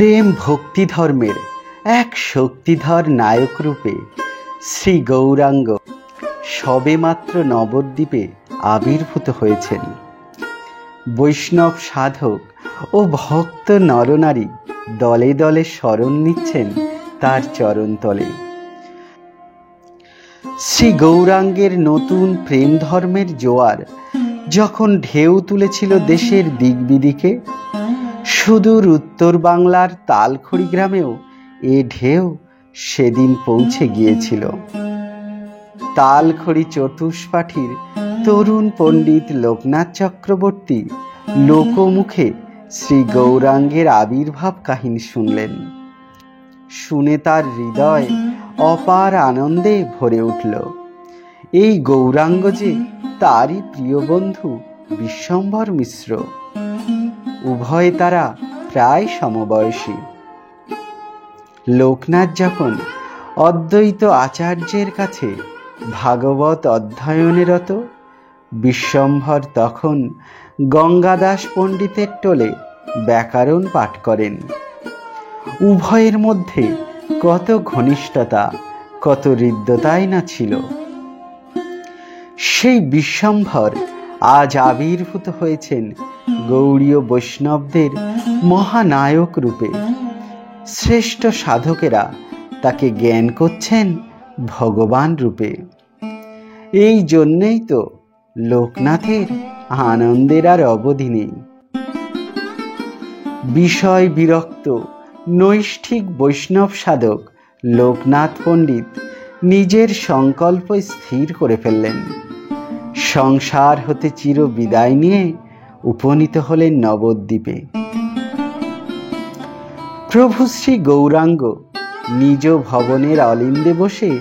প্রেম ভক্তি ধর্মের এক শক্তিধর নায়ক রূপে শ্রী গৌরাঙ্গ সবেমাত্র নবদ্বীপে আবির্ভূত হয়েছেন। বৈষ্ণব সাধক ও ভক্ত নরনারী দলে দলে শরণ নিচ্ছেন তার চরণতলে। শ্রী গৌরাঙ্গের নতুন প্রেম ধর্মের জোয়ার যখন ঢেউ তুলেছিল দেশের দিক বিদিকে, সুদূর উত্তর বাংলার তালখড়ি গ্রামেও এ ঢেউ সেদিন পৌঁছে গিয়েছিল। তালখড়ি চতুষ্পাঠীর তরুণ পণ্ডিত লোকনাথ চক্রবর্তী লোকমুখে শ্রী গৌরাঙ্গের আবির্ভাব কাহিনী শুনলেন। শুনে তার হৃদয় অপার আনন্দে ভরে উঠল। এই গৌরাঙ্গ যে তারই প্রিয় বন্ধু বিশ্বম্ভর মিশ্র। উভয়ে তারা প্রায় সমবয়সী। লোকনাথ যখন অদ্বৈত আচার্যের কাছে ভাগবত অধ্যয়নরত, বিশ্বম্ভর তখন গঙ্গাদাস পণ্ডিতের টোলে ব্যাকরণ পাঠ করেন। উভয়ের মধ্যে কত ঘনিষ্ঠতা, কত হৃদ্যতাই না ছিল। সেই বিশ্বম্ভর আজ আবির্ভূত হয়েছেন গৌড়ীয় বৈষ্ণবদের মহানায়ক রূপে। শ্রেষ্ঠ সাধকেরা তাকে জ্ঞান করছেন ভগবান রূপে। এই জন্যেই তো লোকনাথের আনন্দের আর অবধি নেই। বিষয় বিরক্ত নৈষ্ঠিক বৈষ্ণব সাধক লোকনাথ পণ্ডিত নিজের সংকল্প স্থির করে ফেললেন। সংসার হতে চির বিদায় নিয়ে উপনীত হলেন নবদ্বীপে। প্রভু শ্রী গৌরাঙ্গ নিজ ভবনের অলিন্দে বসে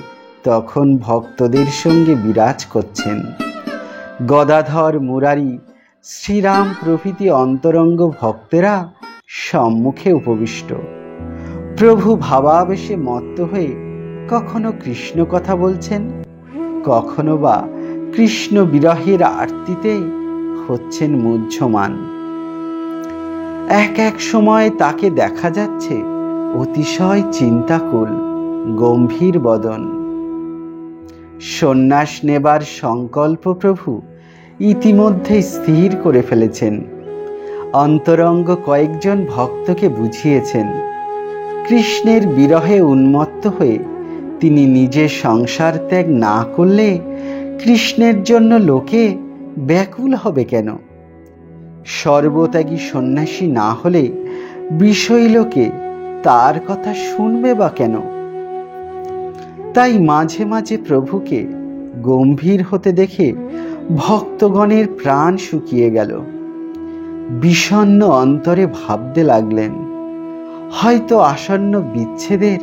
তখন ভক্তদের সঙ্গে বিরাজ করছেন। গদাধর, মুরারি, শ্রীরাম প্রভৃতি অন্তরঙ্গ ভক্তেরা সম্মুখে উপবিষ্ট। প্রভু ভাবাবেশে মত্ত হয়ে কখনো কৃষ্ণ কথা বলছেন, কখনো বা কৃষ্ণ বিরহের আরতিতে হচ্ছেন মুহ্যমান। এক এক সময় তাকে দেখা যাচ্ছে অতিশয় চিন্তাকুল, গম্ভীর বদন। সন্ন্যাস নেবার সংকল্প প্রভু ইতিমধ্যে স্থির করে ফেলেছেন। অন্তরঙ্গ কয়েকজন ভক্তকে বুঝিয়েছেন, কৃষ্ণের বিরহে উন্মত্ত হয়ে তিনি নিজে সংসার ত্যাগ না করলে কৃষ্ণের জন্য লোকে ব্যাকুল হবে কেন? সর্বত্যাগী সন্ন্যাসী না হলে বিষয় লোকে তার কথা শুনবে বা কেন? তাই মাঝে মাঝে প্রভুকে গম্ভীর হতে দেখে ভক্তগণের প্রাণ শুকিয়ে গেল। বিষণ্ণ অন্তরে ভাবতে লাগলেন, হয়তো আসন্ন বিচ্ছেদের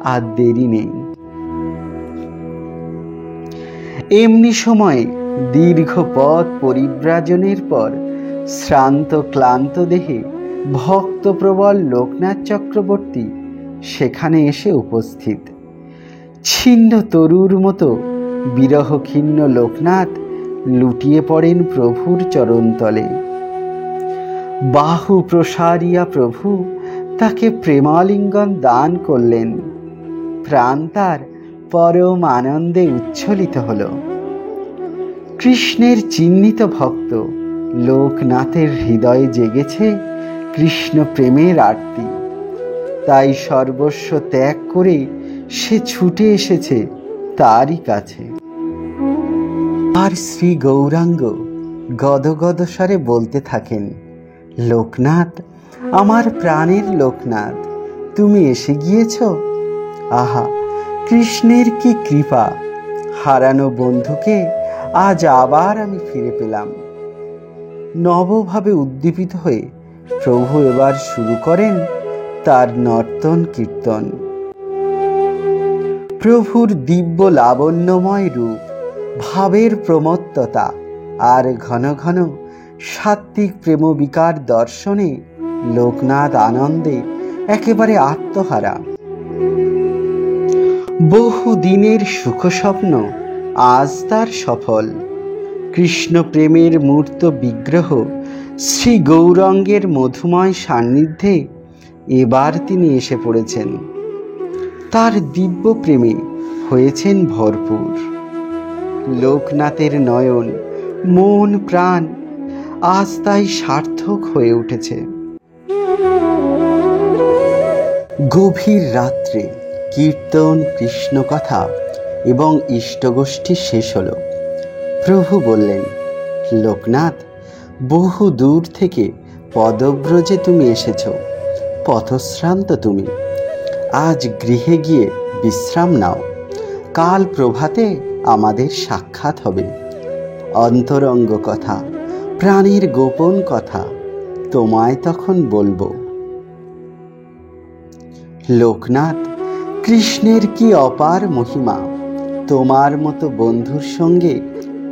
আর দেরি নেই। এমনি সময়ে দীর্ঘ পথ পরিব্রাজনের পর শ্রান্ত ক্লান্ত দেহে ভক্তপ্রবল লোকনাথ চক্রবর্তী সেখানে এসে উপস্থিত। ছিন্ন তরুর মতো বিরহক্ষিন্ন লোকনাথ লুটিয়ে পড়েন প্রভুর চরণতলে। বাহু প্রসারিয়া প্রভু তাকে প্রেমালিঙ্গন দান করলেন। প্রাণ তার পরম আনন্দে উচ্ছ্বলিত হল। কৃষ্ণের চিহ্নিত ভক্ত লোকনাথের হৃদয়ে জেগেছে কৃষ্ণ প্রেমের আরতি। তাই সর্বস্ব ত্যাগ করে সে ছুটে এসেছে তারই কাছে। আর শ্রী গৌরাঙ্গ গদগদ স্বরে বলতে থাকেন, লোকনাথ, আমার প্রাণের লোকনাথ, তুমি এসে গিয়েছ। আহা, কৃষ্ণের কি কৃপা! হারানো বন্ধুকে আজ আবার আমি ফিরে পেলাম। নবভাবে উদ্দীপিত হয়ে প্রভু এবার শুরু করেন তার নর্তন কীর্তন। প্রভুর দিব্য লাবণ্যময় রূপ, ভাবের প্রমত্ততা আর ঘন ঘন সাত্ত্বিক প্রেমবিকার দর্শনে লোকনাথ আনন্দে একেবারে আত্মহারা। বহু দিনের সুখস্বপ্ন আজ তার সফল। কৃষ্ণ প্রেমের মূর্ত বিগ্রহ শ্রী গৌরাঙ্গের মধুময় সান্নিধ্যে এবার তিনি এসে পড়েছেন। তার দিব্য প্রেমে হয়েছেন ভরপুর। লোকনাথের নয়ন, মন, প্রাণ আজ তাই সার্থক হয়ে উঠেছে। গভীর রাত্রে কীর্তন, কৃষ্ণ কথা এবং ইষ্টগোষ্ঠী শেষ হলো। প্রভু বললেন, লোকনাথ, বহু দূর থেকে পদব্রজে তুমি এসেছ, পথশ্রান্ত তুমি। আজ গৃহে গিয়ে বিশ্রাম নাও। কাল প্রভাতে আমাদের সাক্ষাৎ হবে। অন্তরঙ্গ কথা, প্রাণের গোপন কথা তোমায় তখন বলবো। লোকনাথ, কৃষ্ণের কি অপার মহিমা! তোমার মতো বন্ধুর সঙ্গে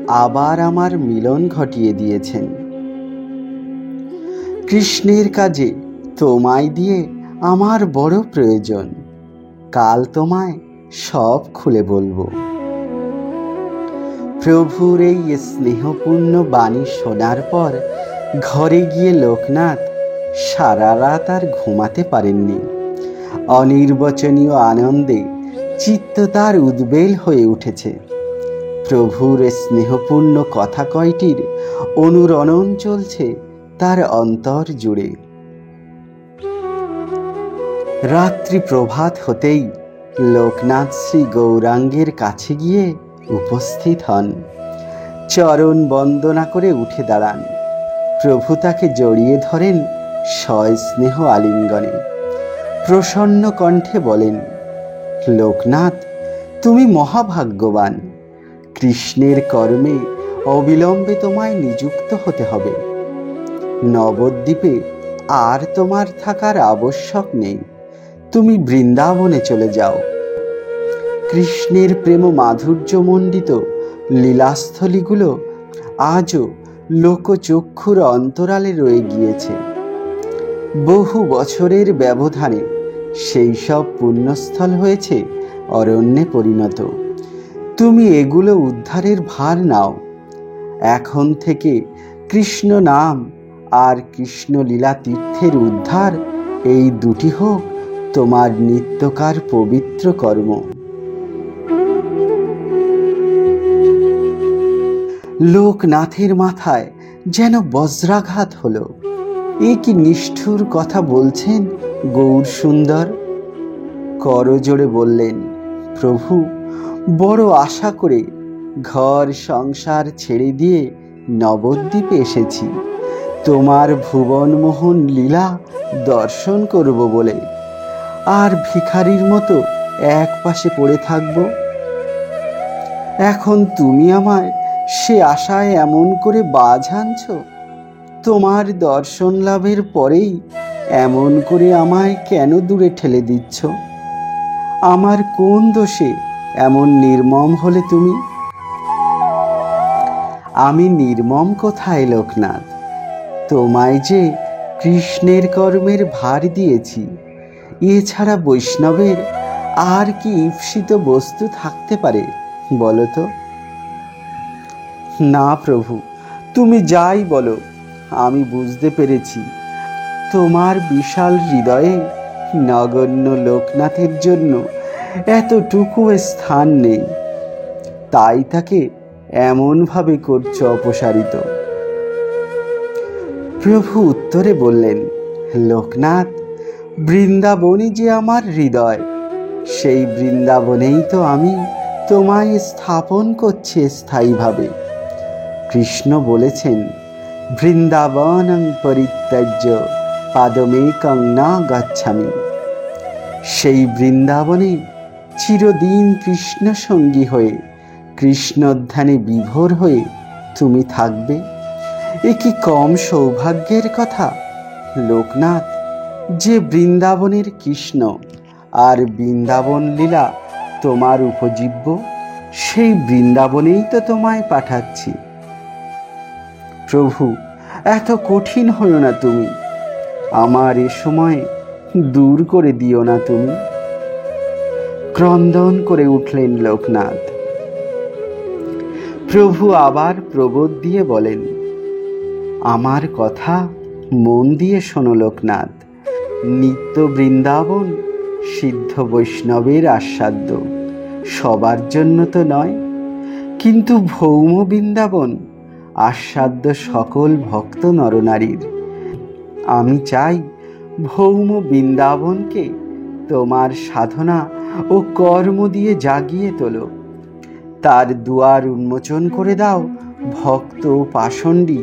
আবার আমার মিলন ঘটিয়ে দিয়েছেন। কৃষ্ণের কাজে তোমায় দিয়ে আমার বড় প্রয়োজন। কাল তোমায় সব খুলে বলবো। প্রভুর এই স্নেহপূর্ণ বাণী শোনার পর ঘরে গিয়ে লোকনাথ সারা রাত আর ঘুমাতে পারেননি। অনির্বচনীয় আনন্দে চিত্ত তার উদ্বেল হয়ে উঠেছে। প্রভুর স্নেহপূর্ণ কথা কয়টির অনুরণন চলছে তার অন্তর জুড়ে। রাত্রি প্রভাত হতেই লোকনাথ শ্রী গৌরাঙ্গের কাছে গিয়ে উপস্থিত হন। চরণ বন্দনা করে উঠে দাঁড়ান। প্রভু তাকে জড়িয়ে ধরেন সস্নেহ আলিঙ্গনে। প্রসন্ন কণ্ঠে বলেন, লোকনাথ, তুমি মহাভাগ্যবান। কৃষ্ণের কর্মে অবিলম্বে তোমায় নিযুক্ত হতে হবে। নবদ্বীপে আর তোমার থাকার আবশ্যক নেই। তুমি বৃন্দাবনে চলে যাও। কৃষ্ণের প্রেম মাধুর্যমণ্ডিত লীলাস্থলীগুলো আজও লোকচক্ষুর অন্তরালে রয়ে গিয়েছে। বহু বছরের ব্যবধানে সেই সব পুণ্যস্থল হয়েছে অরণ্যে পরিণত। তুমি এগুলো উদ্ধারের ভার নাও। এখন থেকে কৃষ্ণ নাম আর কৃষ্ণলীলা তীর্থের উদ্ধার, এই দুটি হোক তোমার নিত্যকার পবিত্র কর্ম। লোকনাথের মাথায় যেন বজ্রাঘাত হলো। এ কি নিষ্ঠুর কথা বলছেন গৌর সুন্দর! করজোড়ে বললেন, প্রভু, বড় আশা করে ঘর সংসার ছেড়ে দিয়ে নবদ্বীপে এসেছি তোমার ভুবনমোহন লীলা দর্শন করব বলে। আর ভিখারির মতো এক পাশে পড়ে থাকব? এখন তুমি আমায় সে আশায় এমন করে বাজ আনছ? তোমার দর্শন লাভের পরেই এমন করে আমায় কেন দূরে ঠেলে দিচ্ছ? আমার কোন দোষে এমন নির্মম হলে তুমি? আমি নির্মম কোথায় লোকনাথ? তোমায় যে কৃষ্ণের কর্মের ভার দিয়েছি, এছাড়া বৈষ্ণবের আর কি ঈপ্সিত বস্তু থাকতে পারে বলো তো? না প্রভু, তুমি যাই বলো, আমি বুঝতে পেরেছি তোমার বিশাল হৃদয়ে নগণ্য লোকনাথের জন্য এতটুকু স্থান নেই, তাই তাকে এমনভাবে করছ অপসারিত। প্রভু উত্তরে বললেন, লোকনাথ, বৃন্দাবনই যে আমার হৃদয়, সেই বৃন্দাবনেই তো আমি তোমায় স্থাপন করছি স্থায়ীভাবে। কৃষ্ণ বলেছেন, বৃন্দাবনং পরিত্যজ্য পাদমেকং না গচ্ছামি। সেই বৃন্দাবনে চিরদিন কৃষ্ণ সঙ্গী হয়ে, কৃষ্ণধ্যানে বিভোর হয়ে তুমি থাকবে। এ কি কম সৌভাগ্যের কথা লোকনাথ, যে বৃন্দাবনের কৃষ্ণ আর বৃন্দাবন লীলা তোমার উপজীব্য, সেই বৃন্দাবনেই তো তোমায় পাঠাচ্ছি। প্রভু, এত কঠিন হও না তুমি, আমার এ সময় দূর করে দিও না তুমি। ক্রন্দন করে উঠলেন লোকনাথ। প্রভু আবার প্রবোধ দিয়ে বলেন, আমার কথা মন দিয়ে শোনো লোকনাথ। নিত্য বৃন্দাবন সিদ্ধ বৈষ্ণবের আস্বাদ্য, সবার জন্য তো নয়, কিন্তু ভৌম বৃন্দাবন আস্বাদ্য সকল ভক্ত নরনারীর। আমি চাই ভৌম বৃন্দাবনকে তোমার সাধনা ও কর্ম দিয়ে জাগিয়ে তোলো, তার দুয়ার উন্মোচন করে দাও ভক্ত পাষণ্ডী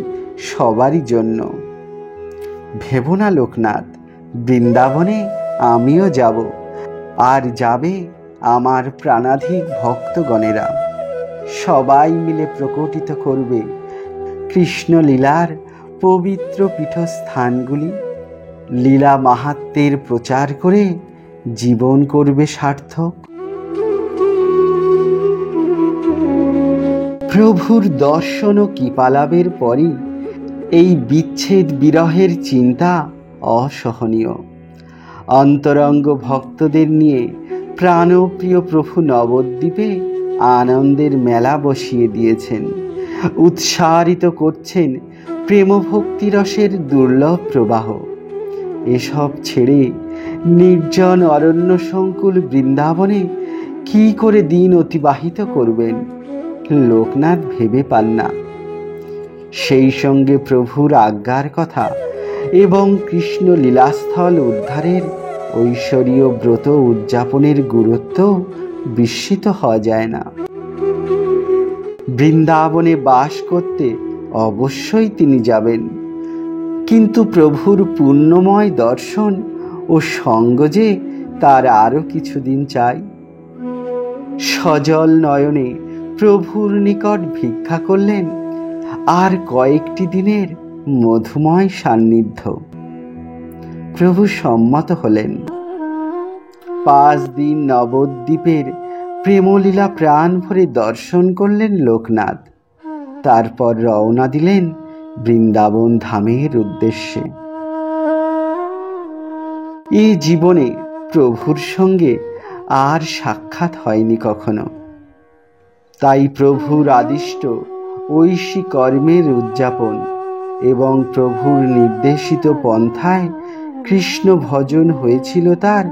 সবারই জন্য। ভেবো না লোকনাথ, বৃন্দাবনে আমিও যাব, আর যাবে আমার প্রাণাধিক ভক্তগণেরা। সবাই মিলে প্রকটিত করবে কৃষ্ণ লীলার পবিত্র পীঠস্থানগুলি, লীলা মাহাত্ম্যের প্রচার করে জীবন করবে সার্থক। প্রভুর দর্শন ও কৃপালাভের পরই এই বিচ্ছেদ বিরহের চিন্তা অসহনীয়। অন্তরঙ্গ ভক্তদের নিয়ে প্রাণপ্রিয় প্রভু নবদ্বীপে আনন্দের মেলা বসিয়ে দিয়েছেন, উৎসারিত করছেন প্রেমভক্তি রসের দুর্লভ প্রবাহ। এসব ছেড়ে নির্জন অরণ্য সংকুল বৃন্দাবনে কি করে দিন অতিবাহিত করবেন লোকনাথ ভেবে পান না। সেই সঙ্গে প্রভুর আজ্ঞার কথা এবং কৃষ্ণ লীলাস্থল উদ্ধারের ঐশ্বরীয় ব্রত উদযাপনের গুরুত্ব বিস্মিত হওয়া যায় না। বৃন্দাবনে বাস করতে অবশ্যই তিনি যাবেন, কিন্তু প্রভুর পুণ্যময় দর্শন ও সঙ্গ যে তার আরও কিছুদিন চাই। সজল নয়নে প্রভুর নিকট ভিক্ষা করলেন আর কয়েকটি দিনের মধুময় সান্নিধ্য। প্রভু সম্মত হলেন। 5 দিন নবদ্বীপের প্রেমলীলা প্রাণ ভরে দর্শন করলেন লোকনাথ। তারপর রওনা দিলেন বৃন্দাবন ধামের উদ্দেশ্যে। এই জীবনে প্রভুর সঙ্গে আর সাক্ষাৎ হয়নি কখনো, তাই প্রভুর আদিষ্ট ঐশী কর্মের উদযাপন এবং প্রভুর নির্দেশিত পন্থায় কৃষ্ণ ভজন হয়েছিল তার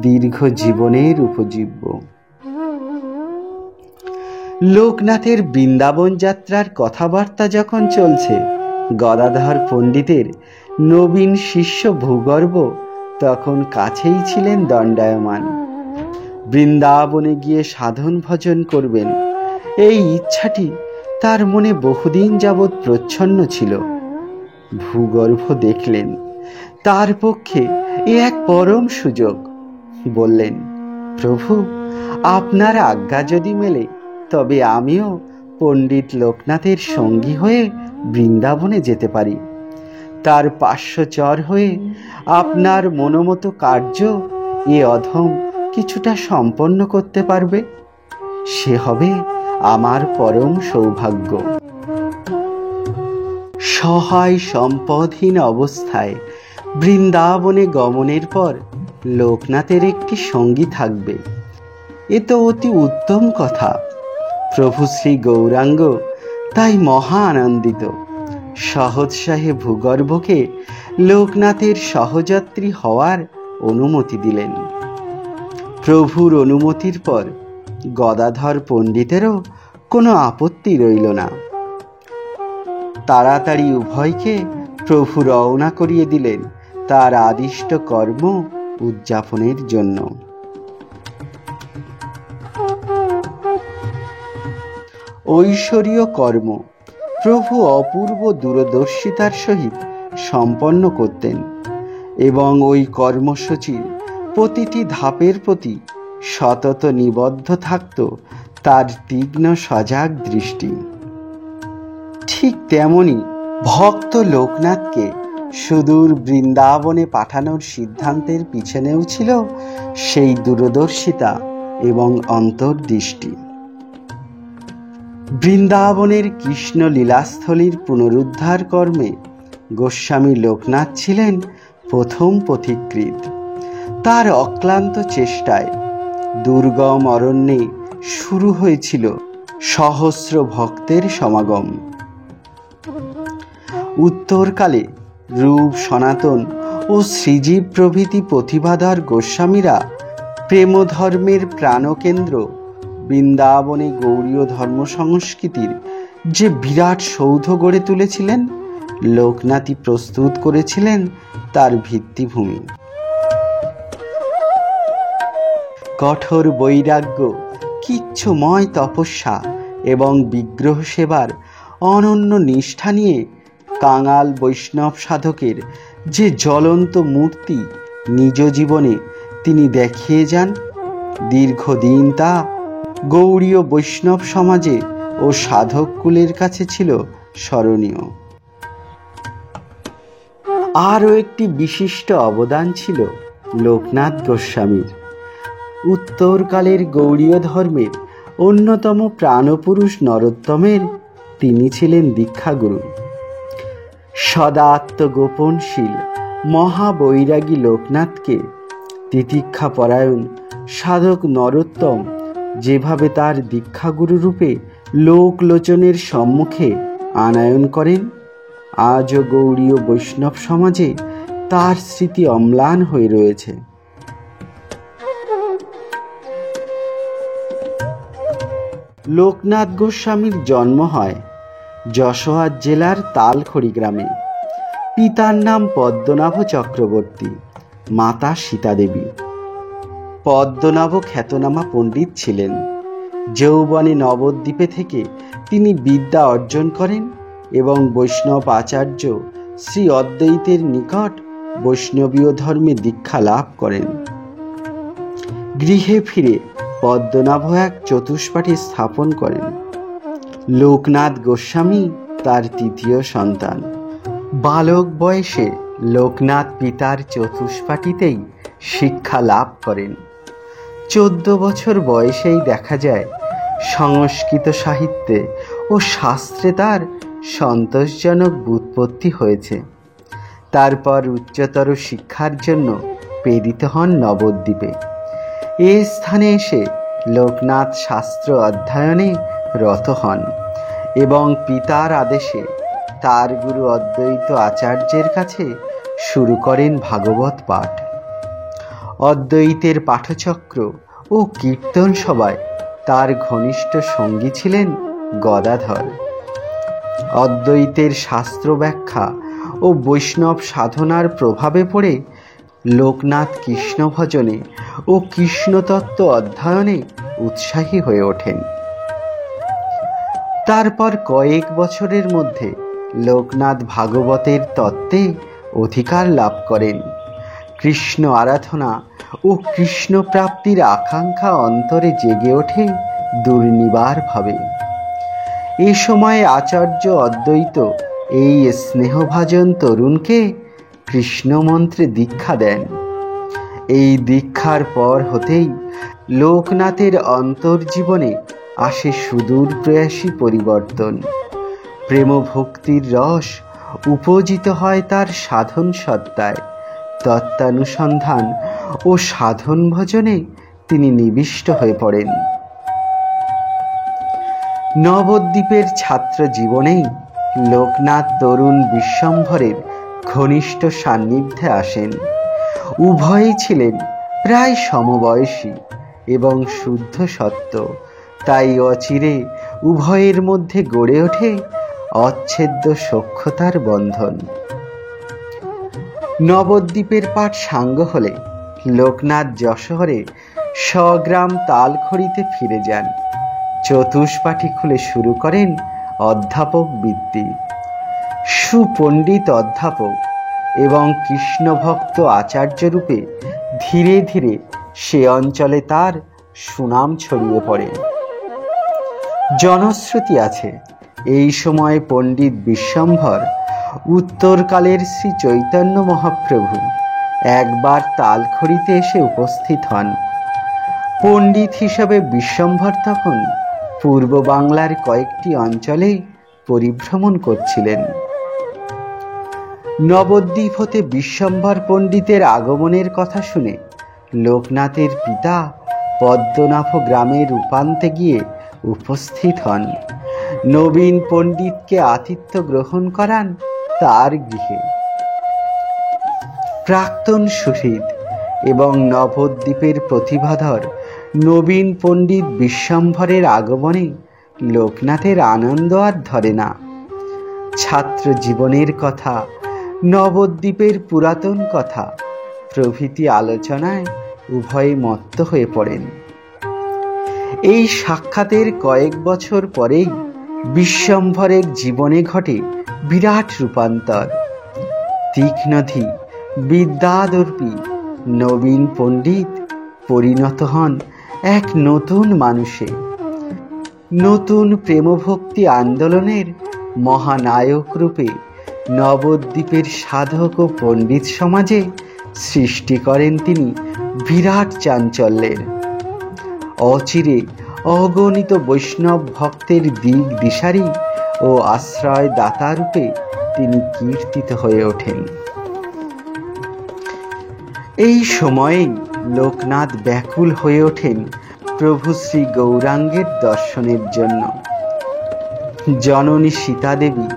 দীর্ঘ জীবনের উপজীব্য। লোকনাথের বৃন্দাবন যাত্রার কথাবার্তা যখন চলছে, গদাধর পণ্ডিতের নবীন শিষ্য ভূগর্ভ তখন কাছেই ছিলেন দণ্ডায়মান। বৃন্দাবনে গিয়ে সাধন ভজন করবেন, এই ইচ্ছাটি তার মনে বহুদিন যাবৎ প্রচ্ছন্ন ছিল। ভূগর্ভ দেখলেন তার পক্ষে এ এক পরম সুযোগ। বললেন, প্রভু, আপনার আজ্ঞা যদি মেলে তবে আমিও পণ্ডিত লোকনাথের সঙ্গী হয়ে বৃন্দাবনে যেতে পারি। তার পার্শ্বচর হয়ে আপনার মনোমতো কার্য এ অধম কিছুটা সম্পন্ন করতে পারবে, সে হবে আমার পরম সৌভাগ্য। সহায় সম্পদহীন অবস্থায় বৃন্দাবনে গমনের পর লোকনাথের একটি সঙ্গী থাকবে, এ তো অতি উত্তম কথা। প্রভু শ্রী গৌরাঙ্গ তাই মহা আনন্দিত। সহোৎসাহে ভূগর্ভকে লোকনাথের সহযাত্রী হওয়ার অনুমতি দিলেন। প্রভুর অনুমতির পর গদাধর পণ্ডিতেরও কোনো আপত্তি রইল না। তাড়াতাড়ি উভয়কে প্রভু রওনা করিয়ে দিলেন তার আদিষ্ট কর্ম উদযাপনের জন্য। ঐশ্বরীয় কর্ম প্রভু অপূর্ব দূরদর্শিতার সহিত সম্পন্ন করতেন এবং ওই কর্মসূচির প্রতিটি ধাপের প্রতি সতত নিবদ্ধ থাকত তার তীক্ষ্ণ সজাগ দৃষ্টি। ঠিক তেমনি ভক্ত লোকনাথকে সুদূর বৃন্দাবনে পাঠানোর সিদ্ধান্তের পিছনেও ছিল সেই দূরদর্শিতা এবং অন্তর্দৃষ্টি। বৃন্দাবনের কৃষ্ণ লীলাস্থলীর পুনরুদ্ধার কর্মে গোস্বামী লোকনাথ ছিলেন প্রথম পথিকৃৎ। তার অক্লান্ত চেষ্টায় দুর্গম অরণ্যে শুরু হয়েছিল সহস্র ভক্তের সমাগম। উত্তরকালে রূপ সনাতন ও ও শ্রীজীব প্রভৃতি প্রতিভাধর গোস্বামীরা প্রেমধর্মের প্রাণকেন্দ্র বৃন্দাবনে গৌড়ীয় ধর্ম সংস্কৃতির যে বিরাট সৌধ গড়ে তুলেছিলেন, লোকনাথই প্রস্তুত করেছিলেন তার ভিত্তিভূমি। কঠোর বৈরাগ্য, কিচ্ছুময় তপস্যা এবং বিগ্রহ সেবার অনন্য নিষ্ঠা নিয়ে কাঙাল বৈষ্ণব সাধকের যে জ্বলন্ত মূর্তি নিজ জীবনে তিনি দেখিয়ে যান, দীর্ঘদিন তা গৌড়ীয় বৈষ্ণব সমাজে ও সাধক কুলের কাছে ছিল স্মরণীয়। আরও একটি বিশিষ্ট অবদান ছিল লোকনাথ গোস্বামীর। উত্তরকালের গৌড়ীয় ধর্মের অন্যতম প্রাণপুরুষ নরোত্তমের তিনি ছিলেন দীক্ষাগুরু। সদা আত্মগোপনশীল মহাবৈরাগী লোকনাথকে তিতিক্ষাপরায়ণ সাধক নরোত্তম যেভাবে তার দীক্ষাগুরু রূপে লোকলোচনের সম্মুখে আনায়ন করেন, আজও গৌড়ীয় বৈষ্ণব সমাজে তার স্মৃতি অম্লান হয়ে রয়েছে। লোকনাথ গোস্বামীর জন্ম হয় যশোর জেলার তালখড়ি গ্রামে। পিতার নাম পদ্মনাভ চক্রবর্তী, মাতা সীতাদেবী। পদ্মনাভ খ্যাতনামা পণ্ডিত ছিলেন। যৌবনে নবদ্বীপে থেকে তিনি বিদ্যা অর্জন করেন এবং বৈষ্ণব আচার্য শ্রী অদ্বৈতের নিকট বৈষ্ণবীয় ধর্মে দীক্ষা লাভ করেন। গৃহে ফিরে পদ্মনাভ এক চতুষ্পাঠী স্থাপন করেন। লোকনাথ গোস্বামী তার তৃতীয় সন্তান। বালক বয়সে লোকনাথ পিতার চতুষ্পাঠীতেই শিক্ষা লাভ করেন। 14 বছর বয়সেই দেখা যায় সংস্কৃত সাহিত্যে ও শাস্ত্রে তার সন্তোষজনক ব্যুৎপত্তি হয়েছে। তারপর উচ্চতর শিক্ষার জন্য প্রেরিত হন নবদ্বীপে। এ স্থানে এসে লোকনাথ শাস্ত্র অধ্যয়নে রত হন এবং পিতার আদেশে তার গুরু অদ্বৈত আচার্যের কাছে শুরু করেন ভাগবত পাঠ। অদ্বৈতের পাঠচক্র ও কীর্তন সভায় তার ঘনিষ্ঠ সঙ্গী ছিলেন গদাধর। অদ্বৈতের শাস্ত্র ব্যাখ্যা ও বৈষ্ণব সাধনার প্রভাবে পড়ে লোকনাথ কৃষ্ণ ভজনে ও কৃষ্ণতত্ত্ব অধ্যয়নে উৎসাহী হয়ে ওঠেন। তারপর কয়েক বছরের মধ্যে লোকনাথ ভাগবতের তত্ত্বে অধিকার লাভ করেন। কৃষ্ণ আরাধনা ও কৃষ্ণ প্রাপ্তির আকাঙ্ক্ষা অন্তরে জেগে ওঠে দুর্নিবারভাবে। এ সময় আচার্য অদ্বৈত এই স্নেহভাজন তরুণকে কৃষ্ণ মন্ত্রে দীক্ষা দেন। এই দীক্ষার পর হতেই লোকনাথের অন্তর্জীবনে আসে সুদূর প্রয়াসী পরিবর্তন। প্রেম ভক্তির রস উপজিত হয় তার সাধন সত্তায়। তত্ত্বানুসন্ধান ও সাধন ভজনে তিনি নিবিষ্ট হয়ে পড়েন। নবদ্বীপের ছাত্র জীবনেই লোকনাথ তরুণ বিশ্বম্ভরের ঘনিষ্ঠ সান্নিধ্যে আসেন। উভয়েই ছিলেন প্রায় সমবয়সী এবং শুদ্ধ সত্য, তাই অচিরে উভয়ের মধ্যে গড়ে ওঠে অচ্ছেদ্য সখ্যতার বন্ধন। নবদ্বীপের পাঠ সাঙ্গ হলে লোকনাথ যশোহরে স্বগ্রাম তালখড়িতে ফিরে যান। চতুষ্পাঠী খুলে শুরু করেন অধ্যাপক বৃত্তি। সুপণ্ডিত অধ্যাপক এবং কৃষ্ণভক্ত আচার্য রূপে ধীরে ধীরে সে অঞ্চলে তার সুনাম ছড়িয়ে পড়ে। জনশ্রুতি আছে এই সময় পণ্ডিত বিশ্বম্ভর উত্তরকালের শ্রী চৈতন্য মহাপ্রভু একবার তালখড়িতে এসে উপস্থিত হন। পণ্ডিত হিসেবে বিশ্বম্ভর তখন পূর্ব বাংলার কয়েকটি অঞ্চলে পরিভ্রমণ করছিলেন। নবদ্বীপ হতে বিশ্বম্ভর পণ্ডিতের আগমনের কথা শুনে লোকনাথের পিতা পদ্মনাভ গ্রামের উপান্তে গিয়ে উপস্থিত হন। নবীন পণ্ডিতকে আতিথ্য গ্রহণ করান তার গৃহে। প্রাক্তন সুহৃদ এবং নবদ্বীপের প্রতিভাধর নবীন পণ্ডিত বিশ্বম্ভরের আগমনে লোকনাথের আনন্দ আর ধরে না। ছাত্র জীবনের কথা, নবদ্বীপের পুরাতন কথা প্রভৃতি আলোচনায় উভয়ে মত্ত হয়ে পড়েন। এই সাক্ষাতের কয়েক বছর পরেই বিশ্বম্ভরের জীবনে ঘটে বিরাট রূপান্তর। তীক্ষ্ণধী বিদ্যাদর্পী নবীন পণ্ডিত পরিণত হন এক নতুন মানুষে। নতুন প্রেমভক্তি আন্দোলনের মহানায়ক রূপে নবদ্বীপের সাধক ও পণ্ডিত সমাজে সৃষ্টি করেন তিনি বিরাট চাঞ্চল্যের। অচিরে অগণিত বৈষ্ণব ভক্তের দিক দিশারি ও আশ্রয় দাতা রূপে তিনি কীর্তিত হয়ে ওঠেন। এই সময়েই লোকনাথ ব্যাকুল হয়ে ওঠেন প্রভু শ্রী গৌরাঙ্গের দর্শনের জন্য। জননী সীতাদেবী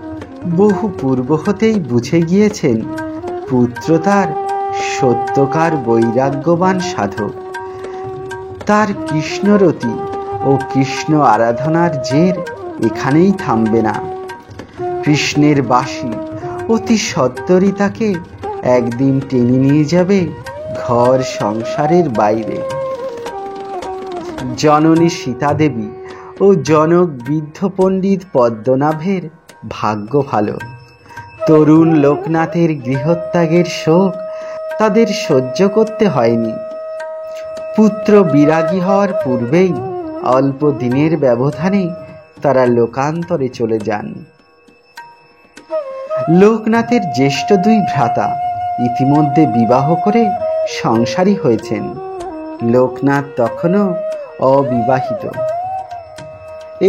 বহু পূর্ব হতেই বুঝে গিয়েছেন পুত্র তার সত্যকার বৈরাগ্যবান সাধক। তার কৃষ্ণরতি ও কৃষ্ণ আরাধনার জের এখানেই থামবে না। কৃষ্ণের বাঁশি অতি সত্বরই তাকে একদিন টেনে নিয়ে যাবে ঘর সংসারের বাইরে। জননী সীতাদেবী ও জনক বৃদ্ধ পণ্ডিত পদ্মনাভের ভাগ্য ভালো। তরুণ লোকনাথের গৃহত্যাগের শোক তাদের সহ্য করতে হয়নি। পুত্র বিরাগী হওয়ার পূর্বেই অল্প দিনের ব্যবধানে তারা লোকান্তরে চলে যান। লোকনাথের জ্যেষ্ঠ দুই ভ্রাতা ইতিমধ্যে বিবাহ করে সংসারী হয়েছেন। লোকনাথ তখনও অবিবাহিত।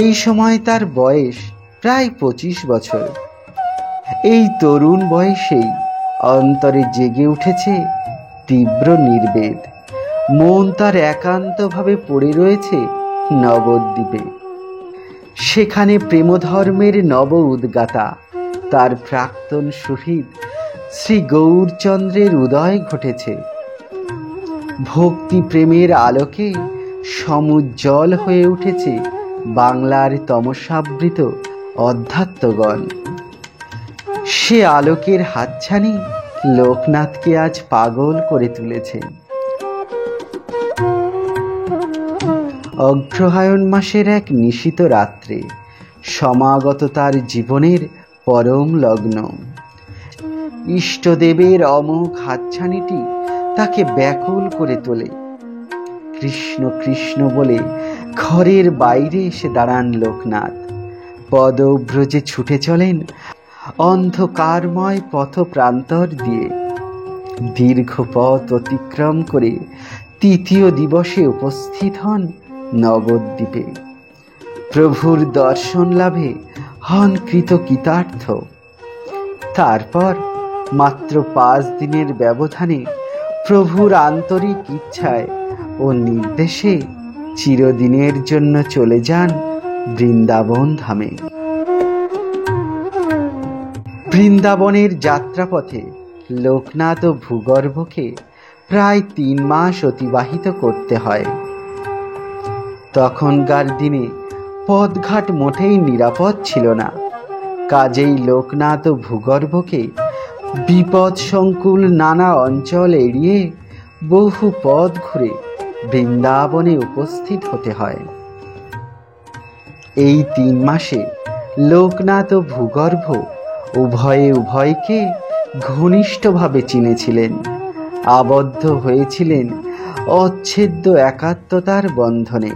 এই সময় তার বয়স প্রায় 25 বছর। এই তরুণ বয়সেই অন্তরে জেগে উঠেছে তীব্র নির্বেদ। মন তার একান্তভাবে পড়ে রয়েছে নবদ্বীপে। সেখানে প্রেমধর্মের নব উদ্গাতা তার প্রাক্তন সুহৃদ শ্রী গৌরচন্দ্রের উদয় ঘটেছে। ভক্তি প্রেমের আলোকে সমুজ্জ্বল হয়ে উঠেছে বাংলার তমসাবৃত অধ্যাত্মগণ। সে আলোকের হাতছানি লোকনাথকে আজ পাগল করে তুলেছে। অগ্রহায়ণ মাসের এক নিশীত রাত্রে সমাগত তার জীবনের পরম লগ্ন। ইষ্টদেবের অমোঘ হাতছানিটি তাকে ব্যাকুল করে তোলে। কৃষ্ণ কৃষ্ণ বলে ঘরের বাইরে এসে দাঁড়ান লোকনাথ। পদব্রজে ছুটে চলেন অন্ধকারময় পথ প্রান্তর দিয়ে। দীর্ঘ পথ অতিক্রম করে তৃতীয় দিবসে উপস্থিত হন নবদ্বীপে। প্রভুর দর্শন লাভে হন কৃতকৃতার্থ। তারপর মাত্র 5 দিনের ব্যবধানে প্রভুর আন্তরিক ইচ্ছায় ও নির্দেশে চিরদিনের জন্য চলে যান বৃন্দাবন ধামে। বৃন্দাবনের যাত্রাপথে লোকনাথ ও ভূগর্ভকে প্রায় 3 মাস অতিবাহিত করতে হয়। তখনকার দিনে পথঘাট মোটেই নিরাপদ ছিল না। কাজেই লোকনাথ ও ভূগর্ভকে বিপদ সংকুল নানা অঞ্চল এড়িয়ে বহু পথ ঘুরে বৃন্দাবনে উপস্থিত হতে হয়। এই 3 মাসে লোকনাথ ও ভূগর্ভ উভয়ে উভয়কে ঘনিষ্ঠভাবে চিনেছিলেন, আবদ্ধ হয়েছিলেন অচ্ছেদ্য একাত্মতার বন্ধনে।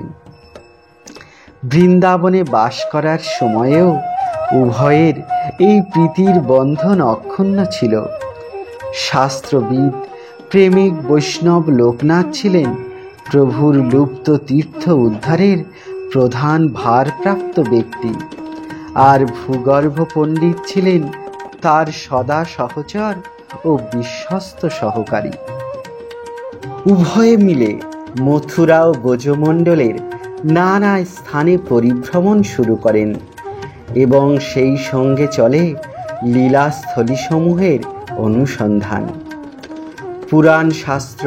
বৃন্দাবনে বাস করার সময়েও উভয়ের এই প্রীতির বন্ধন অক্ষুণ্ণ ছিল। শাস্ত্রবিদ প্রেমিক বৈষ্ণব লোকনাথ ছিলেন প্রভুর লুপ্ত তীর্থ উদ্ধারের প্রধান ভারপ্রাপ্ত ব্যক্তি, আর ভূগর্ভ পণ্ডিত ছিলেন তার সদা সহচর ও বিশ্বস্ত সহকারী। উভয়ে মিলে মথুরা ও ব্রজমণ্ডলের নানা স্থানে পরিভ্রমণ শুরু করেন এবং সেই সঙ্গে চলে লীলাস্থলীসমূহের অনুসন্ধান। পুরাণ শাস্ত্র